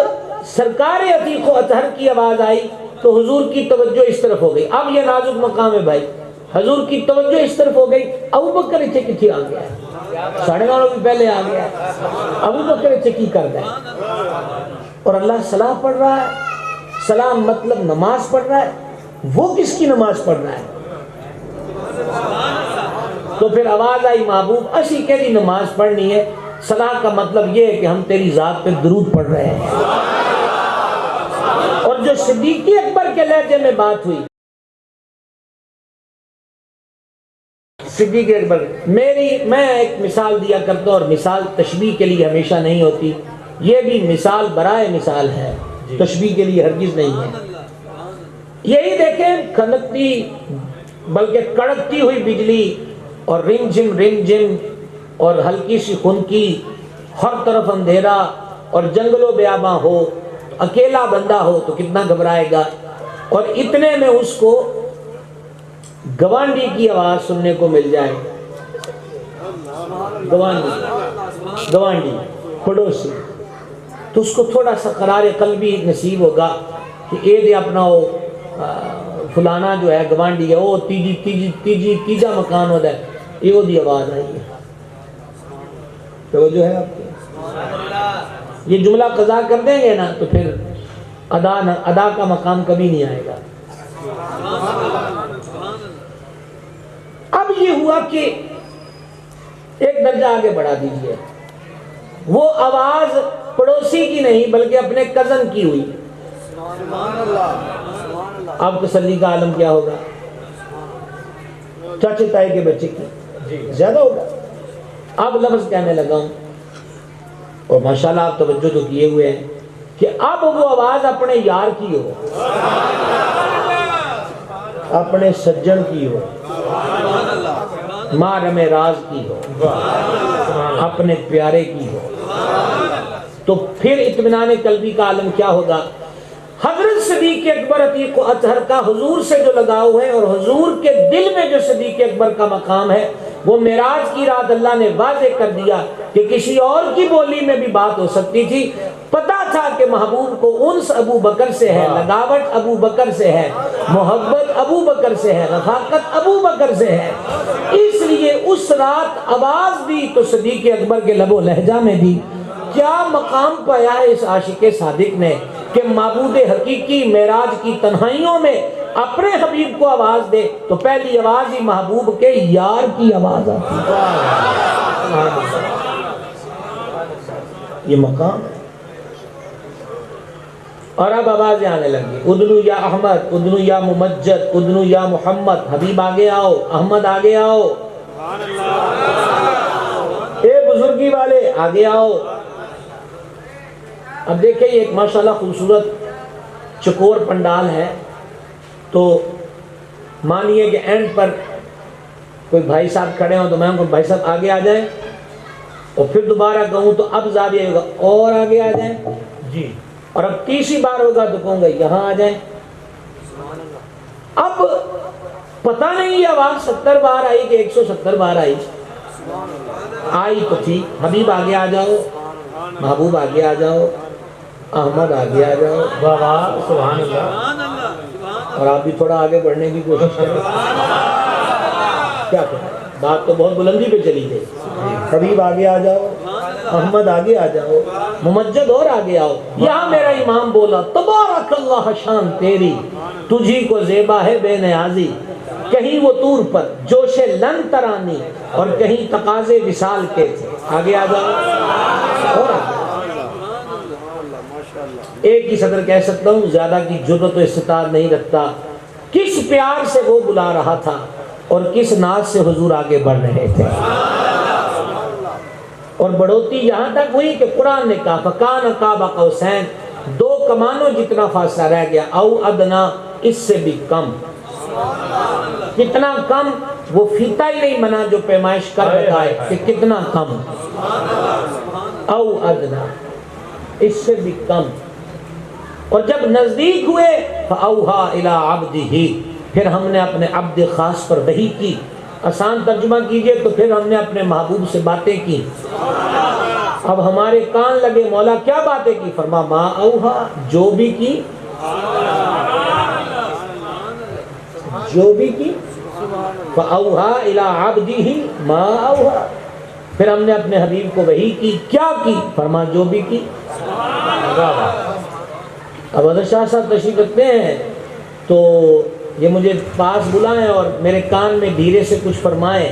سرکار عتیق و اطہر کی آواز آئی تو حضور کی توجہ اس طرف ہو گئی، اب یہ نازک مقام ہے بھائی، حضور کی توجہ اس طرف ہو گئی، ابو بکر اتھے کتھی آ گیا ہے، 9:30 بھی پہلے آ گیا ہے، ابو بکر اتھے کی کر گئے، اور اللہ صلاح پڑھ رہا ہے، سلام مطلب نماز پڑھ رہا ہے، وہ کس کی نماز پڑھ رہا ہے؟ تو پھر آواز آئی محبوب اسی کے لیے نماز پڑھنی ہے، صلاح کا مطلب یہ ہے کہ ہم تیری ذات پہ درود پڑھ رہے ہیں۔ اور جو صدیق اکبر کے لہجے میں بات ہوئی، صدیق اکبر، میں ایک مثال دیا کرتا ہوں، اور مثال تشبیہ کے لیے ہمیشہ نہیں ہوتی، یہ بھی مثال برائے مثال ہے، تشبیہ کے لیے ہرگز نہیں ہے۔ یہی دیکھیں کھنکتی بلکہ کڑکتی ہوئی بجلی اور رم جم اور ہلکی سی خنکی، ہر طرف اندھیرا اور جنگل و بیاباں ہو، اکیلا بندہ ہو تو کتنا گھبرائے گا، اور اتنے میں اس کو گوانڈی کی آواز سننے کو مل جائے، گوانڈی پڑوسی، تو اس کو تھوڑا سا قرار قلبی نصیب ہوگا کہ اے دے اپنا وہ فلانا جو ہے گوانڈی ہے، وہ تیجا مکان ہوتا ہے، یہ وہ دی آواز آئی ہے۔ توجہ ہے آپ کی؟ یہ جملہ قضا کر دیں گے نا تو پھر ادا کا مقام کبھی نہیں آئے گا۔ اب یہ ہوا کہ ایک درجہ آگے بڑھا دیجئے، وہ آواز پڑوسی کی نہیں بلکہ اپنے کزن کی ہوئی۔ اب تسلی کا عالم کیا ہوگا؟ چاچے تائی کے بچے کی زیادہ ہوگا۔ اب لفظ کہنے لگا ہوں، اور ماشاءاللہ آپ توجہ تو کیے ہوئے ہیں کہ اب وہ آواز اپنے یار کی ہو، اپنے سجن کی ہو، محرم راز کی ہو، اپنے پیارے کی ہو، تو پھر اطمینان قلبی کا عالم کیا ہوگا؟ حضرت صدیق اکبر عتیق و اطہر کا حضور سے جو لگاؤ ہے، اور حضور کے دل میں جو صدیق اکبر کا مقام ہے، وہ معراج کی رات اللہ نے واضح کر دیا کہ کسی اور کی بولی میں بھی بات ہو سکتی تھی۔ پتا تھا کہ محبوب کو انس ابو بکر سے ہے، لگاوٹ ابو بکر سے ہے، محبت ابو بکر سے ہے، رفاقت ابو بکر سے ہے، اس لیے اس رات آواز دی تو صدیق اکبر کے لب و لہجہ میں دی۔ کیا مقام پایا ہے اس عاشق صادق نے کہ معبود حقیقی معراج کی تنہائیوں میں اپنے حبیب کو آواز دے تو پہلی آواز ہی محبوب کے یار کی آواز آتی ہے۔ یہ مقام ہے۔ اور اب آوازیں آنے لگی، ادنو یا احمد، ادنو یا ممجد، ادنو یا محمد، حبیب آگے آؤ، احمد آگے آؤ، اے بزرگی والے آگے آؤ۔ اب دیکھیں یہ ایک ماشاءاللہ خوبصورت چکور پنڈال ہے، تو مانیے کہ اینڈ پر کوئی بھائی صاحب کھڑے ہوں تو میں ان کو بھائی صاحب آگے آ جائیں، اور پھر دوبارہ کہوں تو اب زاویہ ہوگا اور آگے آ جائیں جی، اور اب تیسری بار ہوگا تو کہوں گا یہاں آ جائیں۔ اب پتہ نہیں یہ آواز 70 بار آئی کہ 170 بار آئی تو تھی، حبیب آگے آ جاؤ، محبوب آگے آ جاؤ، احمد آگے آ جاؤ، واہ سبحان اللہ، اور آپ بھی تھوڑا آگے بڑھنے کی کوشش کریں۔ کیا کریں، بات تو بہت بلندی پہ چلی گئی۔ حبیب آگے آ جاؤ، احمد آگے آ جاؤ، ممجد اور آگے آؤ۔ یہاں میرا امام بولا تبارک اللہ شان تیری، تجھی کو زیبا ہے بے نیازی، کہیں وہ طور پر جوش لن ترانی اور کہیں تقاضے وصال کے تھے۔ آگے آ جاؤ اور آگے۔ ایک ہی صدر کہہ سکتا ہوں، زیادہ کی جرأت و استطاعت نہیں رکھتا۔ کس پیار سے وہ بلا رہا تھا اور کس ناز سے حضور آگے بڑھ رہے تھے، اور بڑھوتی یہاں تک ہوئی کہ قرآن نے کہا فَكَانَ قَابَ قَوْسَيْنِ، 2 کمانوں جتنا فاصلہ رہ گیا، او ادنا، اس سے بھی کم۔ کتنا کم؟ وہ فیتا ہی نہیں بنا جو پیمائش کر بتائے کہ کتنا کم، او ادنا، اس سے بھی کم۔ اور جب نزدیک ہوئے فَأَوْحَى إِلَىٰ عَبْدِهِ، پھر ہم نے اپنے عبد خاص پر وحی کی۔ آسان ترجمہ کیجئے تو پھر ہم نے اپنے محبوب سے باتیں کی۔ اب ہمارے کان لگے، مولا کیا باتیں کی؟ فرما ما اوہا، جو بھی کی، جو بھی کی، فَأَوْحَى إِلَىٰ عَبْدِهِ مَا أَوْحَى، پھر ہم نے اپنے حبیب کو وحی کی۔ کیا کی؟ فرما جو بھی کی۔ اب حضرت شاہ صاحب تشریف رکھتے ہیں تو یہ مجھے پاس بلائیں اور میرے کان میں دھیرے سے کچھ فرمائیں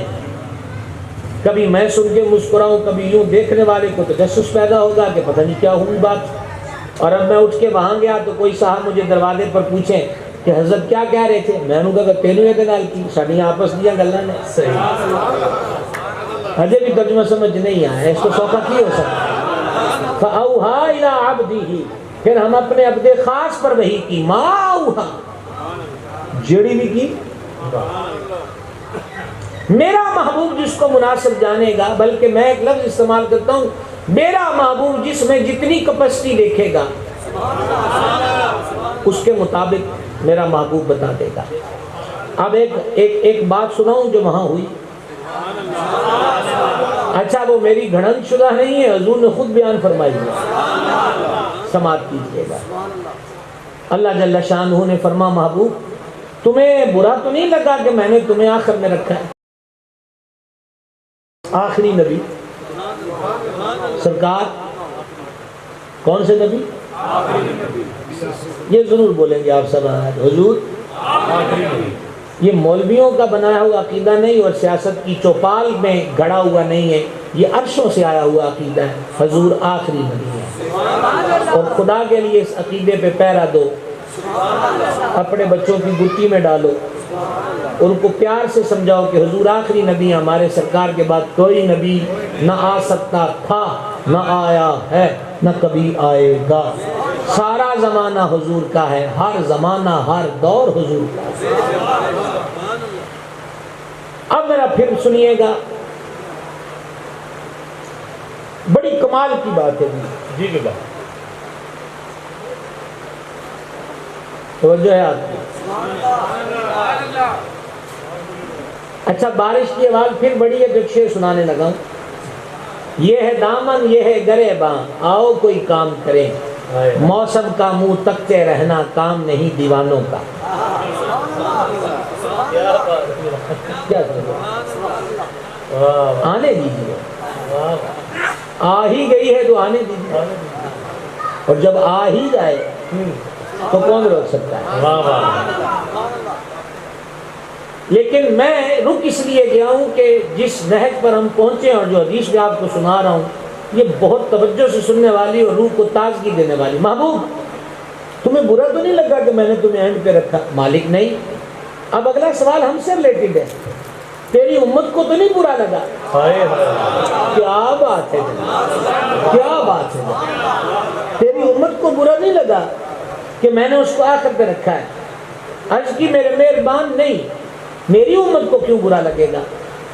کبھی میں سن کے مسکراؤں، کبھی یوں دیکھنے والے کو تجسس پیدا ہوگا کہ پتہ نہیں کیا ہوئی بات۔ اور اب میں اٹھ کے وہاں گیا تو کوئی صاحب مجھے دروازے پر پوچھیں کہ حضرت کیا کہہ رہے تھے، میں نے کہا تینوں یہ نال کی ساڑی آپس دیا گلہ نے ہجے بھی ترجمہ سمجھ نہیں آیا، اس کو سوکھا کی ہو سکتا۔ فَأَوْحَا إِلَىٰ عَبْدِهِ، پھر ہم اپنے عبد خاص پر وحی کی، ما اوحا، جڑی بھی کی۔ میرا محبوب جس کو مناسب جانے گا، بلکہ میں ایک لفظ استعمال کرتا ہوں، میرا محبوب جس میں جتنی کپسٹی دیکھے گا اس کے مطابق میرا محبوب بتا دے گا۔ اب ایک بات سناؤں جو وہاں ہوئی۔ اچھا وہ میری گھڑن شدہ نہیں ہے، حضور نے خود بیان فرمائی ہے، سماعت کیجئے گا۔ اللہ جل شانہ نے فرما محبوب تمہیں برا تو نہیں لگا کہ میں نے تمہیں آخر میں رکھا ہے؟ آخری نبی سرکار کون سے نبی؟ یہ ضرور بولیں گے آپ سب حضور آخری نبی۔ یہ مولویوں کا بنایا ہوا عقیدہ نہیں اور سیاست کی چوپال میں گھڑا ہوا نہیں ہے، یہ عرشوں سے آیا ہوا عقیدہ ہے، حضور آخری نبی ہے۔ اور خدا کے لیے اس عقیدے پہ پیرا دو، اپنے بچوں کی گٹی میں ڈالو، ان کو پیار سے سمجھاؤ کہ حضور آخری نبی، ہمارے سرکار کے بعد کوئی نبی نہ آ سکتا تھا، نہ آیا ہے، نہ کبھی آئے گا۔ سارا زمانہ حضور کا ہے، ہر زمانہ ہر دور حضور کا ہے۔ اب میرا پھر سنیے گا، بڑی کمال کی بات ہے جی بلا، توجہ ہے آپ کی۔ اچھا بارش کی آواز پھر بڑی ہے تو ایک شعر سنانے لگا ہوں۔ یہ ہے دامن یہ ہے گریباں، آؤ کوئی کام کریں، موسم کا منہ تکتے رہنا کام نہیں دیوانوں کا۔ آنے دیجیے، آ ہی گئی ہے تو آنے دیجیے، اور جب آ ہی جائے تو کون روک سکتا ہے؟ لیکن میں رک اس لیے گیا ہوں کہ جس نہج پر ہم پہنچے اور جو حدیث میں آپ کو سنا رہا ہوں یہ بہت توجہ سے سننے والی اور روح کو تازگی دینے والی۔ محبوب تمہیں برا تو نہیں لگا کہ میں نے تمہیں اینڈ پہ رکھا؟ مالک نہیں۔ اب اگلا سوال ہم سے ریلیٹڈ ہے، تیری امت کو تو نہیں برا لگا؟ کیا بات ہے، کیا بات ہے، تیری امت کو برا نہیں لگا کہ میں نے اس کو آخر پہ رکھا ہے؟ عرض کی میرے مہربان نہیں، میری امت کو کیوں برا لگے گا؟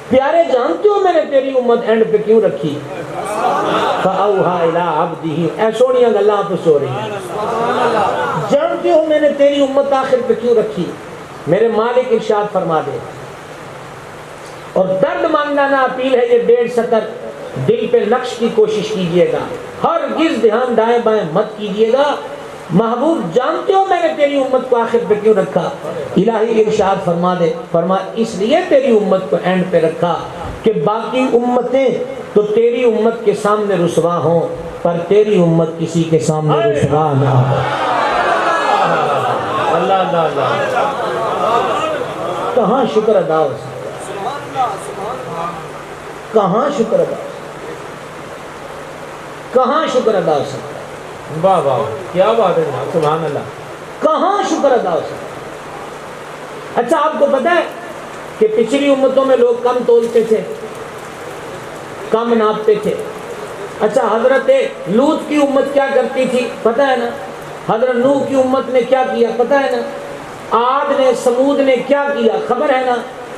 پیارے جانتے ہو میں نے تیری امت اینڈ پہ کیوں رکھی؟ فَأَوْحَا إِلَىٰ عَبْدِهِ، اے سونیاں گلاں پہ سو رہی ہیں، جانتے ہو میں نے تیری امت آخر پہ کیوں رکھی؟ میرے مالک ارشاد فرما دے، اور درد ماندانہ اپیل ہے یہ 1.5 سطر دل پہ نقش کی کوشش کیجئے گا، ہرگز دھیان دائیں بائیں مت کیجئے گا۔ محبوب جانتے ہو میں نے تیری امت کو آخر پہ کیوں رکھا؟ الہی ارشاد فرما دے، فرما اس لیے تیری امت کو اینڈ پہ رکھا کہ باقی امتیں تو تیری امت کے سامنے رسوا ہوں، پر تیری امت کسی کے سامنے رسوا نہ ہو۔ اللہ اللہ اللہ، کہاں شکر ادا ہو سکتا، کہاں شکر ادا، کہاں شکر ادا ہو سکتا؟ واہ واہ کیا بات ہے، سبحان اللہ، کہاں شکر ادا ہو سکتا؟ اچھا آپ کو پتہ ہے کہ پچھلی امتوں میں لوگ کم تولتے تھے، کم ناپتے تھے۔ اچھا حضرت لوط کی امت کیا کرتی تھی پتہ ہے نا؟ حضرت نوح کی امت نے کیا کیا پتہ ہے نا؟ عاد نے سمود نے کیا کیا خبر ہے نا؟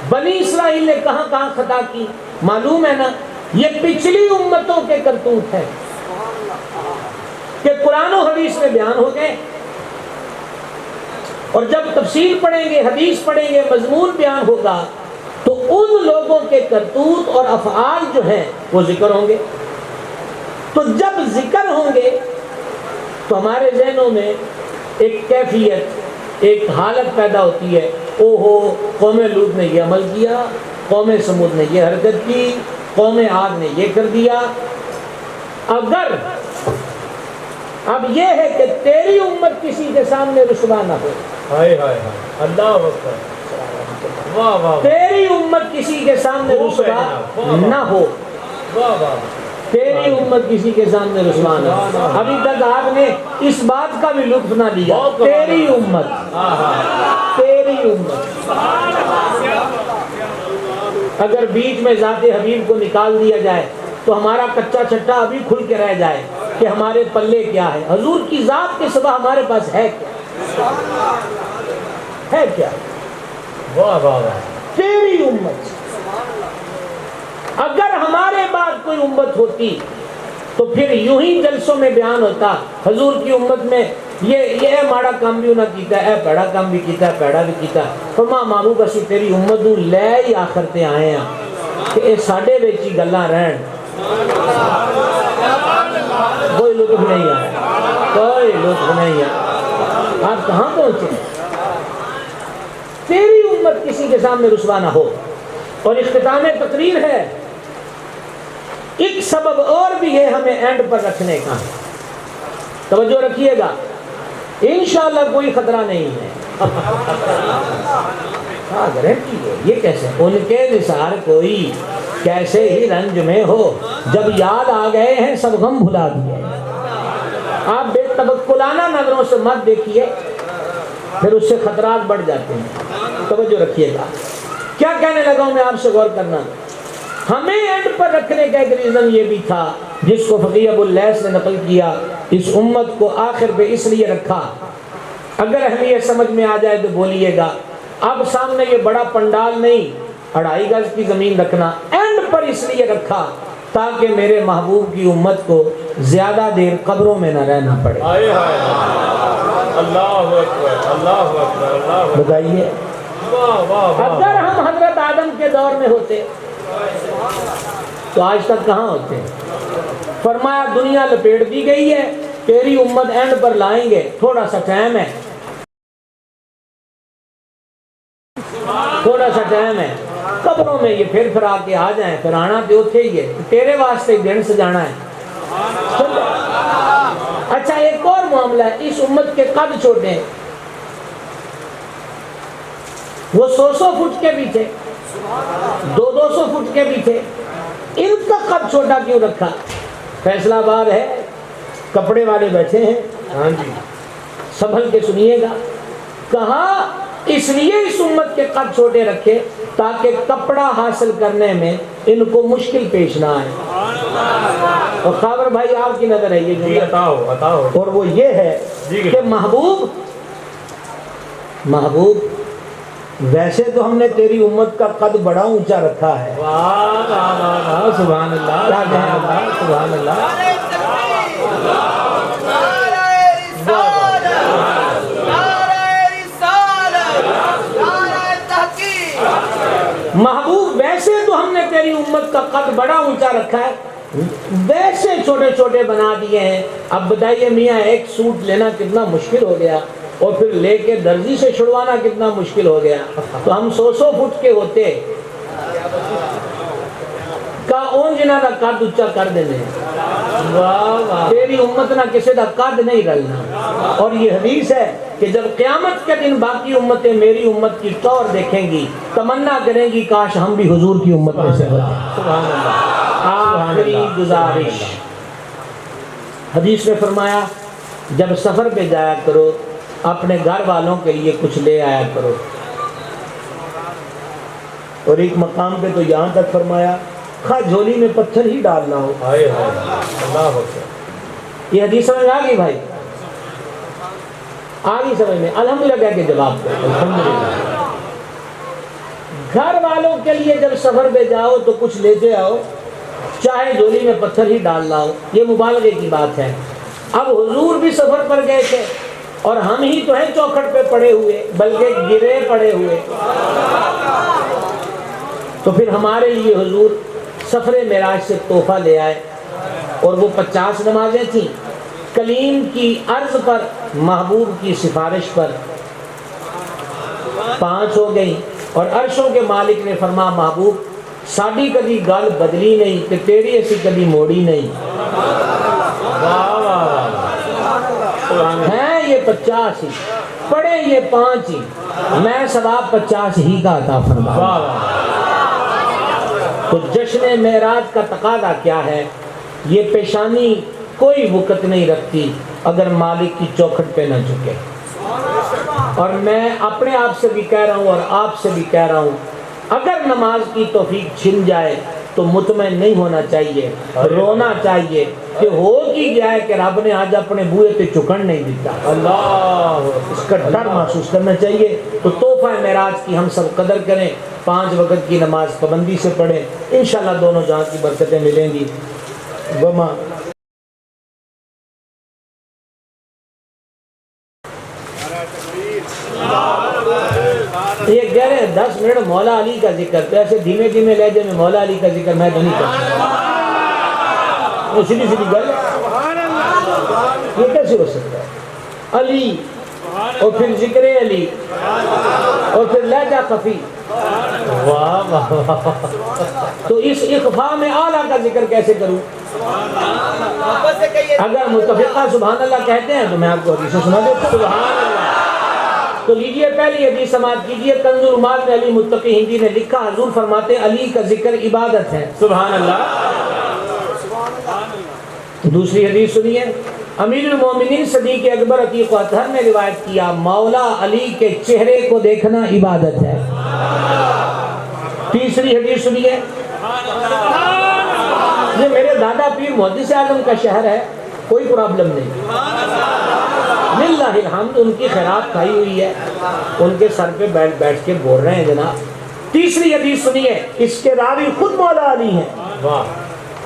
بنی اسرائیل نے کہاں کہاں خطا کی معلوم ہے نا؟ یہ پچھلی امتوں کے کرتوت ہے کہ قرآن و حدیث میں بیان ہو گئے، اور جب تفسیر پڑھیں گے، حدیث پڑھیں گے، مضمون بیان ہوگا تو ان لوگوں کے کرتوت اور افعال جو ہیں وہ ذکر ہوں گے۔ تو جب ذکر ہوں گے تو ہمارے ذہنوں میں ایک کیفیت، ایک حالت پیدا ہوتی ہے، او ہو قوم لوط نے یہ عمل کیا، قوم سمود نے یہ حرکت کی، قوم عاد نے یہ کر دیا۔ اگر اب یہ ہے کہ تیری امت کسی کے سامنے رسوا نہ ہو، ہائے ہائے ہائے، اللہ اکبر، واہ واہ تیری امت کسی کے سامنے رسوا نہ ہو، تیری امت کسی کے سامنے رسوا نہ ہو۔ ابھی تک آپ نے اس بات کا بھی لطف نہ لیا، تیری امت، تیری امت۔ اگر بیچ میں ذات حبیب کو نکال دیا جائے تو ہمارا کچا چھٹا ابھی کھل کے رہ جائے کہ ہمارے پلے کیا ہے۔ حضور کی ذات کے سوا ہمارے پاس ہے کیا؟ ہے کیا؟ واہ واہ واہ تیری امت۔ اگر ہمارے بعد کوئی امت ہوتی تو پھر یوں ہی جلسوں میں بیان ہوتا حضور کی امت میں یہ ماڑا کام بھی نہ کیتا ہے، پیڑا کام بھی کیتا ہے، پیڑا بھی کیتا ہے۔ فرما محبوب اسی تیری امت نوں لے ہی آخر تے آئے ہیں کہ اے ساڈے وچ ہی گلاں رہن۔ کوئی لطف نہیں آیا، کوئی لطف نہیں آیا۔ آپ کہاں پہنچے؟ تیری امت کسی کے سامنے رسوا نہ ہو۔ اور اختتام تقریر ہے، ایک سبب اور بھی ہے ہمیں اینڈ پر رکھنے کا، توجہ رکھیے گا، انشاءاللہ کوئی خطرہ نہیں ہے۔ گارنٹی ہے۔ یہ کیسے؟ ان کے نثار کوئی کیسے ہی رنج میں ہو، جب یاد آ گئے ہیں سب غم بھلا دیے۔ آپ بے توکلانہ نظروں سے مت دیکھیے، پھر اس سے خطرات بڑھ جاتے ہیں۔ توجہ رکھیے گا، کیا کہنے لگا ہوں میں آپ سے غور کرنا۔ ہمیں اینڈ پر رکھنے کا ایک ریزن یہ بھی تھا جس کو فقیہ ابو اللیث نے نقل کیا، اس امت کو آخر پہ اس لیے رکھا، اگر ہمیں یہ سمجھ میں آ جائے تو بولیے گا، اب سامنے یہ بڑا پنڈال نہیں، 2.5 گز کی زمین رکھنا، اینڈ پر اس لیے رکھا تاکہ میرے محبوب کی امت کو زیادہ دیر قبروں میں نہ رہنا پڑے۔ اللہ اکبر اللہ اکبر اللہ اکبر۔ بتائیے، اگر ہم حضرت آدم کے دور میں ہوتے تو آج تک کہاں ہوتے؟ فرمایا دنیا لپیٹ دی گئی ہے، تیری امت اینڈ پر لائیں گے، تھوڑا سا ٹائم ہے، تھوڑا سا ٹائم ہے، قبروں میں یہ پھر آ کے آ جائیں، پھر آنا تو اتھے ہی ہے، تیرے واسطے دن سجانا ہے۔ اچھا ایک اور معاملہ ہے، اس امت کے قد چھوٹے ہیں، وہ 100 فٹ کے بھی تھے، 200 فٹ کے بھی تھے، ان کا قد چھوٹا کیوں رکھا؟ فیصلہ آباد ہے، کپڑے والے بیٹھے ہیں، ہاں جی، سنبھل کے سنیے گا، کہا اس لیے اس امت کے قد چھوٹے رکھے تاکہ کپڑا حاصل کرنے میں ان کو مشکل پیش نہ آئے۔ اور خاور بھائی آپ کی نظر ہے یہ جی عطا ہو عطا ہو۔ اور وہ یہ ہے کہ محبوب ویسے تو ہم نے تیری امت کا قد بڑا اونچا رکھا ہے، واہ واہ واہ سبحان اللہ سبحان اللہ۔ محبوب ویسے تو ہم نے تیری امت کا قد بڑا اونچا رکھا ہے، ویسے چھوٹے چھوٹے بنا دیے ہیں۔ اب بتائیے میاں، ایک سوٹ لینا کتنا مشکل ہو گیا، اور پھر لے کے درزی سے چھڑوانا کتنا مشکل ہو گیا، تو ہم 100 فٹ کے ہوتے کا اون جنہ کا قد اونچا کر دینے، تیری امت نہ کسی کا قد نہیں رلنا۔ اور یہ حدیث ہے کہ جب قیامت کے دن باقی امتیں میری امت کی طور دیکھیں گی، تمنا کریں گی کاش ہم بھی حضور کی امت میں سے ہوتے۔ آخری گزارش، حدیث میں فرمایا جب سفر پہ جایا کرو اپنے گھر والوں کے لیے کچھ لے آیا کرو، اور ایک مقام پہ تو یہاں تک فرمایا خواہ جھولی میں پتھر ہی ڈالنا ہو۔ اللہ اکبر۔ یہ حدیث سمجھ آ گئی بھائی؟ آ گئی سمجھ میں؟ الحمدللہ کہہ کے جواب دو، الحمدللہ۔ گھر والوں کے لیے جب سفر پہ جاؤ تو کچھ لیتے آؤ، چاہے جھولی میں پتھر ہی ڈالنا ہو، یہ مبالغے کی بات ہے۔ اب حضور بھی سفر پر گئے تھے اور ہم ہی تو ہیں چوکھٹ پہ پڑے ہوئے، بلکہ گرے پڑے ہوئے، تو پھر ہمارے لیے حضور سفر معراج سے تحفہ لے آئے، اور وہ 50 نمازیں تھیں، کلیم کی عرض پر، محبوب کی سفارش پر 5 ہو گئی، اور عرشوں کے مالک نے فرما محبوب ساڈی کبھی گل بدلی نہیں کہ تیری ایسی کبھی موڑی نہیں، ہیں یہ 50 ہی، پڑھیں یہ 5 ہی، میں ثواب 50 ہی کا عطا فرماؤں۔ واہ واہ۔ تو جشن معراج کا تقاضا کیا ہے؟ یہ پیشانی کوئی وقت نہیں رکھتی اگر مالک کی چوکھٹ پہ نہ جھکے۔ اور میں اپنے آپ سے بھی کہہ رہا ہوں اور آپ سے بھی کہہ رہا ہوں، اگر نماز کی توفیق چھن جائے تو مطمئن نہیں ہونا چاہیے، رونا چاہیے کہ ہو کی گیا ہے کہ رب نے آج اپنے بوئے پہ چکن نہیں دیتا۔ اللہ، اس کا ڈر محسوس کرنا چاہیے۔ تو تحفہ معراج کی ہم سب قدر کریں، 5 وقت کی نماز پابندی سے پڑھیں، انشاءاللہ دونوں جہاں کی برکتیں ملیں گی۔ وما یہ کہہ رہے ہیں 10 منٹ مولا علی کا ذکر، تو ایسے دھیمے دھیمے لہجے میں مولا علی کا ذکر میں تو نہیں کرتا۔ وہ سیدھی سیدھی گل ہے، یہ کیسے ہو سکتا ہے؟ علی اور پھر ذکر علی اور پھر لہجہ خفی، واہ واہ واہ۔ تو اس اخفاء میں اعلیٰ کا ذکر کیسے کروں؟ اگر متفقہ سبحان اللہ کہتے ہیں تو میں آپ کو حدیث سنا دیتا ہوں۔ سبحان اللہ۔ تو لیجئے پہلی حدیث سماعت کیجئے، کنز المال میں علی متقی ہندی نے لکھا، حضور فرماتے ہیں علی کا ذکر عبادت ہے۔ سبحان اللہ۔ دوسری حدیث سنیے، امیر المومنین صدیق اکبر عتیق اطہر نے روایت کیا، مولا علی کے چہرے کو دیکھنا عبادت ہے۔ تیسری حدیث سنیے، یہ میرے دادا پیر محدث اعظم کا شہر ہے، کوئی پرابلم نہیں، للہ الحمد، ان کی خیرات کھائی ہوئی ہے، ان کے سر پہ بیٹھ کے بول رہے ہیں جناب۔ تیسری حدیث سنیے، اس کے راوی خود مولا علی ہیں۔ واہ۔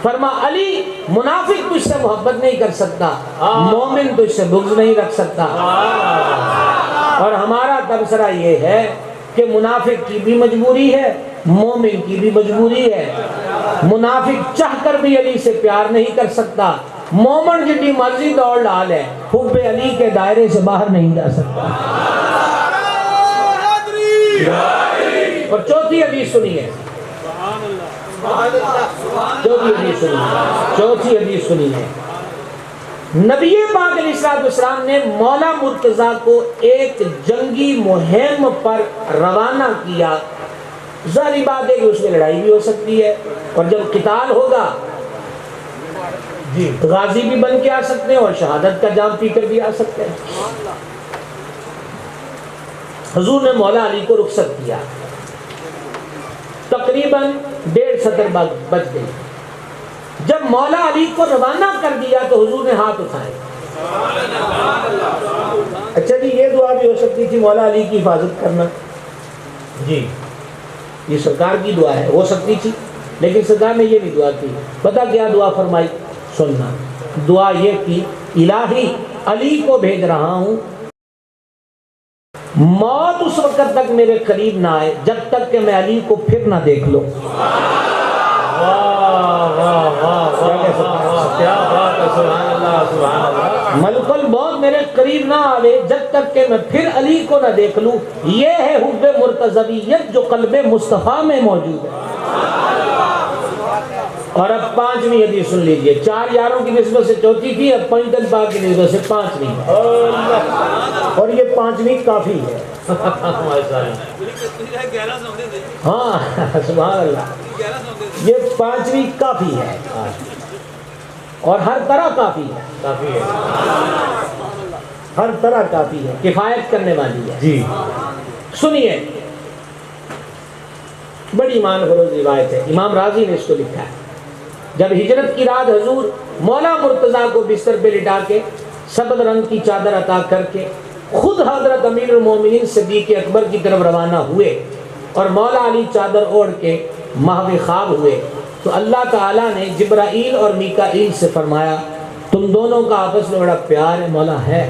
فرما علی منافق تجھ سے محبت نہیں کر سکتا، مومن تجھ سے بغض نہیں رکھ سکتا۔ اور ہمارا تبصرہ یہ ہے کہ منافق کی بھی مجبوری ہے، مومن کی بھی مجبوری ہے۔ منافق چاہ کر بھی علی سے پیار نہیں کر سکتا، مومن جتنی مرضی دوڑ ڈال ہے، حب علی کے دائرے سے باہر نہیں جا سکتا۔ اور چوتھی حدیث سنیے، چوتھی حدیث سنیے، نبی پاک علیہ السلام نے مولا مرتضیٰ کو ایک جنگی مہم پر روانہ کیا۔ ظاہری بات ہے کہ اس میں لڑائی بھی ہو سکتی ہے، اور جب قتال ہوگا غازی بھی بن کے آ سکتے ہیں اور شہادت کا جام پی کر بھی آ سکتے ہیں۔ حضور نے مولا علی کو رخصت کیا، تقریباً 1.5 سطر بچ گئی۔ جب مولا علی کو روانہ کر دیا تو حضور نے ہاتھ اٹھائے۔ اچھا جی، یہ دعا بھی ہو سکتی تھی مولا علی کی حفاظت کرنا، جی یہ سرکار کی دعا ہے، ہو سکتی تھی، لیکن سرکار نے یہ بھی دعا کی۔ پتہ کیا دعا فرمائی؟ سننا، دعا یہ کی، الہی علی کو بھیج رہا ہوں، موت اس وقت تک میرے قریب نہ آئے جب تک کہ میں علی کو پھر نہ دیکھ لوں۔ ملک الموت میرے قریب نہ آئے جب تک کہ میں پھر علی کو نہ دیکھ لوں۔ یہ ہے حب مرتضویت جو قلب مصطفیٰ میں موجود ہے۔ اور اب 5ویں حدیث سن لیجئے، 4 یاروں کی نسبت سے چوتھی تھی، اب پنجتن پاک کی نسبت سے 5ویں، اور یہ 5ویں کافی ہے۔ ہاں سبحان اللہ، یہ 5ویں کافی ہے، اور ہر طرح کافی ہے، ہر طرح کافی ہے، کفایت کرنے والی ہے۔ جی سنیے، بڑی ایمان فروز روایت ہے، امام راضی نے اس کو لکھا ہے۔ جب ہجرت کی رات حضور مولا مرتضیٰ کو بستر پہ لٹا کے سبز رنگ کی چادر عطا کر کے خود حضرت امیر المومنین صدیق اکبر کی طرف روانہ ہوئے، اور مولا علی چادر اوڑھ کے محو خواب ہوئے، تو اللہ تعالیٰ نے جبرائیل اور میکائیل سے فرمایا تم دونوں کا آپس میں بڑا پیار ہے مولا ہے،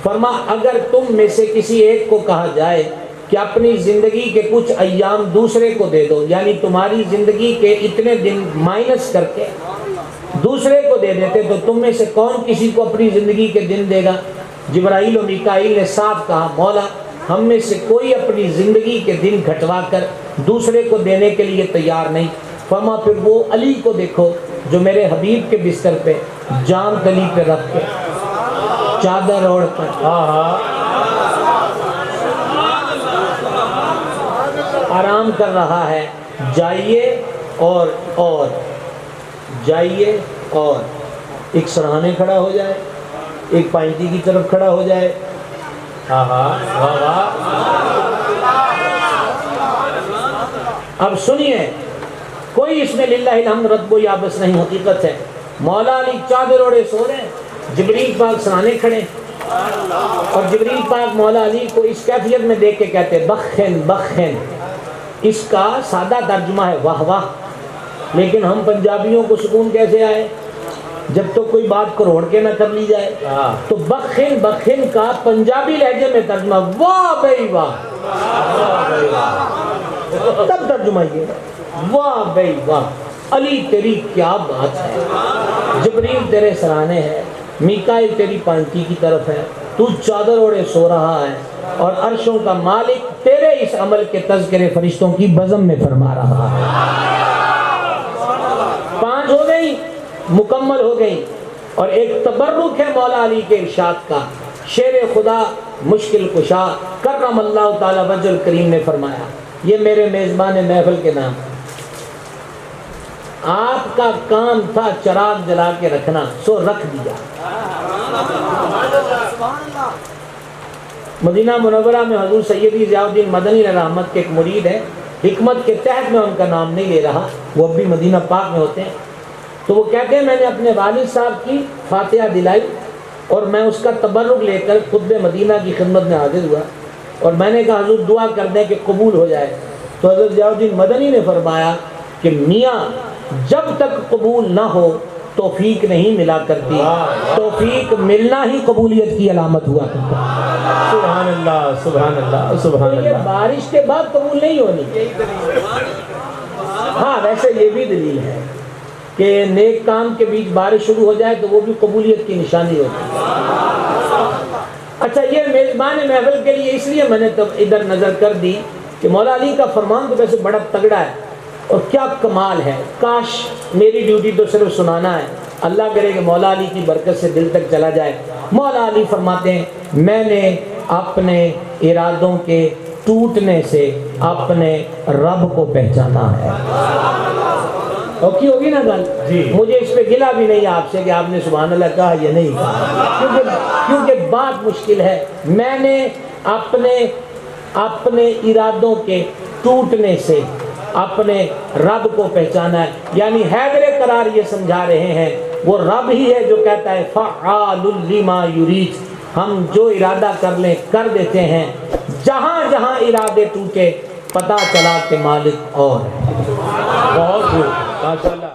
فرما اگر تم میں سے کسی ایک کو کہا جائے کہ اپنی زندگی کے کچھ ایام دوسرے کو دے دو، یعنی تمہاری زندگی کے اتنے دن مائنس کر کے دوسرے کو دے دیتے، تو تم میں سے کون کسی کو اپنی زندگی کے دن دے گا؟ جبرائیل و میکائیل نے صاف کہا مولا ہم میں سے کوئی اپنی زندگی کے دن گھٹوا کر دوسرے کو دینے کے لیے تیار نہیں۔ فرما پھر وہ علی کو دیکھو جو میرے حبیب کے بستر پہ جام تلی پہ رکھ کے چادر اوڑھ کر آرام کر رہا ہے، جائیے اور جائیے اور ایک سرہانے کھڑا ہو جائے، ایک پائنٹی کی طرف کھڑا ہو جائے. اب سنیے، کوئی اس میں للہ الحمد رتب و یابس نہیں، حقیقت ہے. مولا علی چادر اوڑے سو رہے ہیں، جبریل پاک سرانے کھڑے، اور جبریل پاک مولا علی کو اس کیفیت میں دیکھ کے کہتے بخن بخن. اس کا سادہ ترجمہ ہے واہ واہ، لیکن ہم پنجابیوں کو سکون کیسے آئے جب تو کوئی بات کروڑ کے نہ کر لی جائے. تو بخن بخن کا پنجابی لہجے میں ترجمہ واہ بھائی واہ، تب ترجمہ یہ واہ بھائی واہ، علی تیری کیا بات ہے، جبریل تیرے سرانے ہے، میکائیل تیری پانکی کی طرف ہے، تو چادر اوڑے سو رہا ہے، اور عرشوں کا مالک تیرے اس عمل کے تذکرے فرشتوں کی بزم میں فرما رہا ہے. 5 ہو گئی، مکمل ہو گئی. اور ایک تبرک ہے مولا علی کے ارشاد کا. شیر خدا مشکل کشا کرم اللہ تعالی وجہ الکریم نے فرمایا، یہ میرے میزبان محفل کے نام، آپ کا کام تھا چراغ جلا کے رکھنا، سو رکھ دیا. مدینہ منورہ میں حضور سیدی ضیاء الدین مدنی رحمت کے ایک مرید ہے، حکمت کے تحت میں ان کا نام نہیں لے رہا، وہ اب بھی مدینہ پاک میں ہوتے ہیں. تو وہ کہتے ہیں میں نے اپنے والد صاحب کی فاتحہ دلائی اور میں اس کا تبرک لے کر خطبہ مدینہ کی خدمت میں حاضر ہوا، اور میں نے کہا حضور دعا کر دیں کہ قبول ہو جائے. تو حضرت ضیاء الدین مدنی نے فرمایا کہ میاں جب تک قبول نہ ہو توفیق نہیں ملا کرتی، توفیق ملنا ہی قبولیت کی علامت ہوا کرتا. سبحان اللہ سبحان اللہ سبحان یہ اللہ. بارش کے بعد قبول نہیں ہونی. ہاں ویسے یہ بھی دلیل ہے کہ نیک کام کے بیچ بارش شروع ہو جائے تو وہ بھی قبولیت کی نشانی ہوتی ہے. اچھا، یہ میزبان محفل کے لیے اس لیے میں نے تب ادھر نظر کر دی کہ مولا علی کا فرمان تو ویسے بڑا تگڑا ہے اور کیا کمال ہے. کاش میری ڈیوٹی تو صرف سنانا ہے، اللہ کرے کہ مولا علی کی برکت سے دل تک چلا جائے. مولا علی فرماتے ہیں میں نے اپنے ارادوں کے ٹوٹنے سے اپنے رب کو پہچانا ہے. اوکی ہوگی نا گل؟ مجھے اس پہ گلا بھی نہیں آپ سے کہ آپ نے سبحان اللہ کہا یا نہیں کہا، کیونکہ بات مشکل ہے. میں نے اپنے ارادوں کے ٹوٹنے سے اپنے رب کو پہچانا ہے. یعنی حیدر قرار یہ سمجھا رہے ہیں وہ رب ہی ہے جو کہتا ہے فعال لما یرید، ہم جو ارادہ کر لیں کر دیتے ہیں. جہاں جہاں ارادے ٹوٹے پتہ چلا کہ مالک اور ہے. بہت خوب، ماشاء اللہ.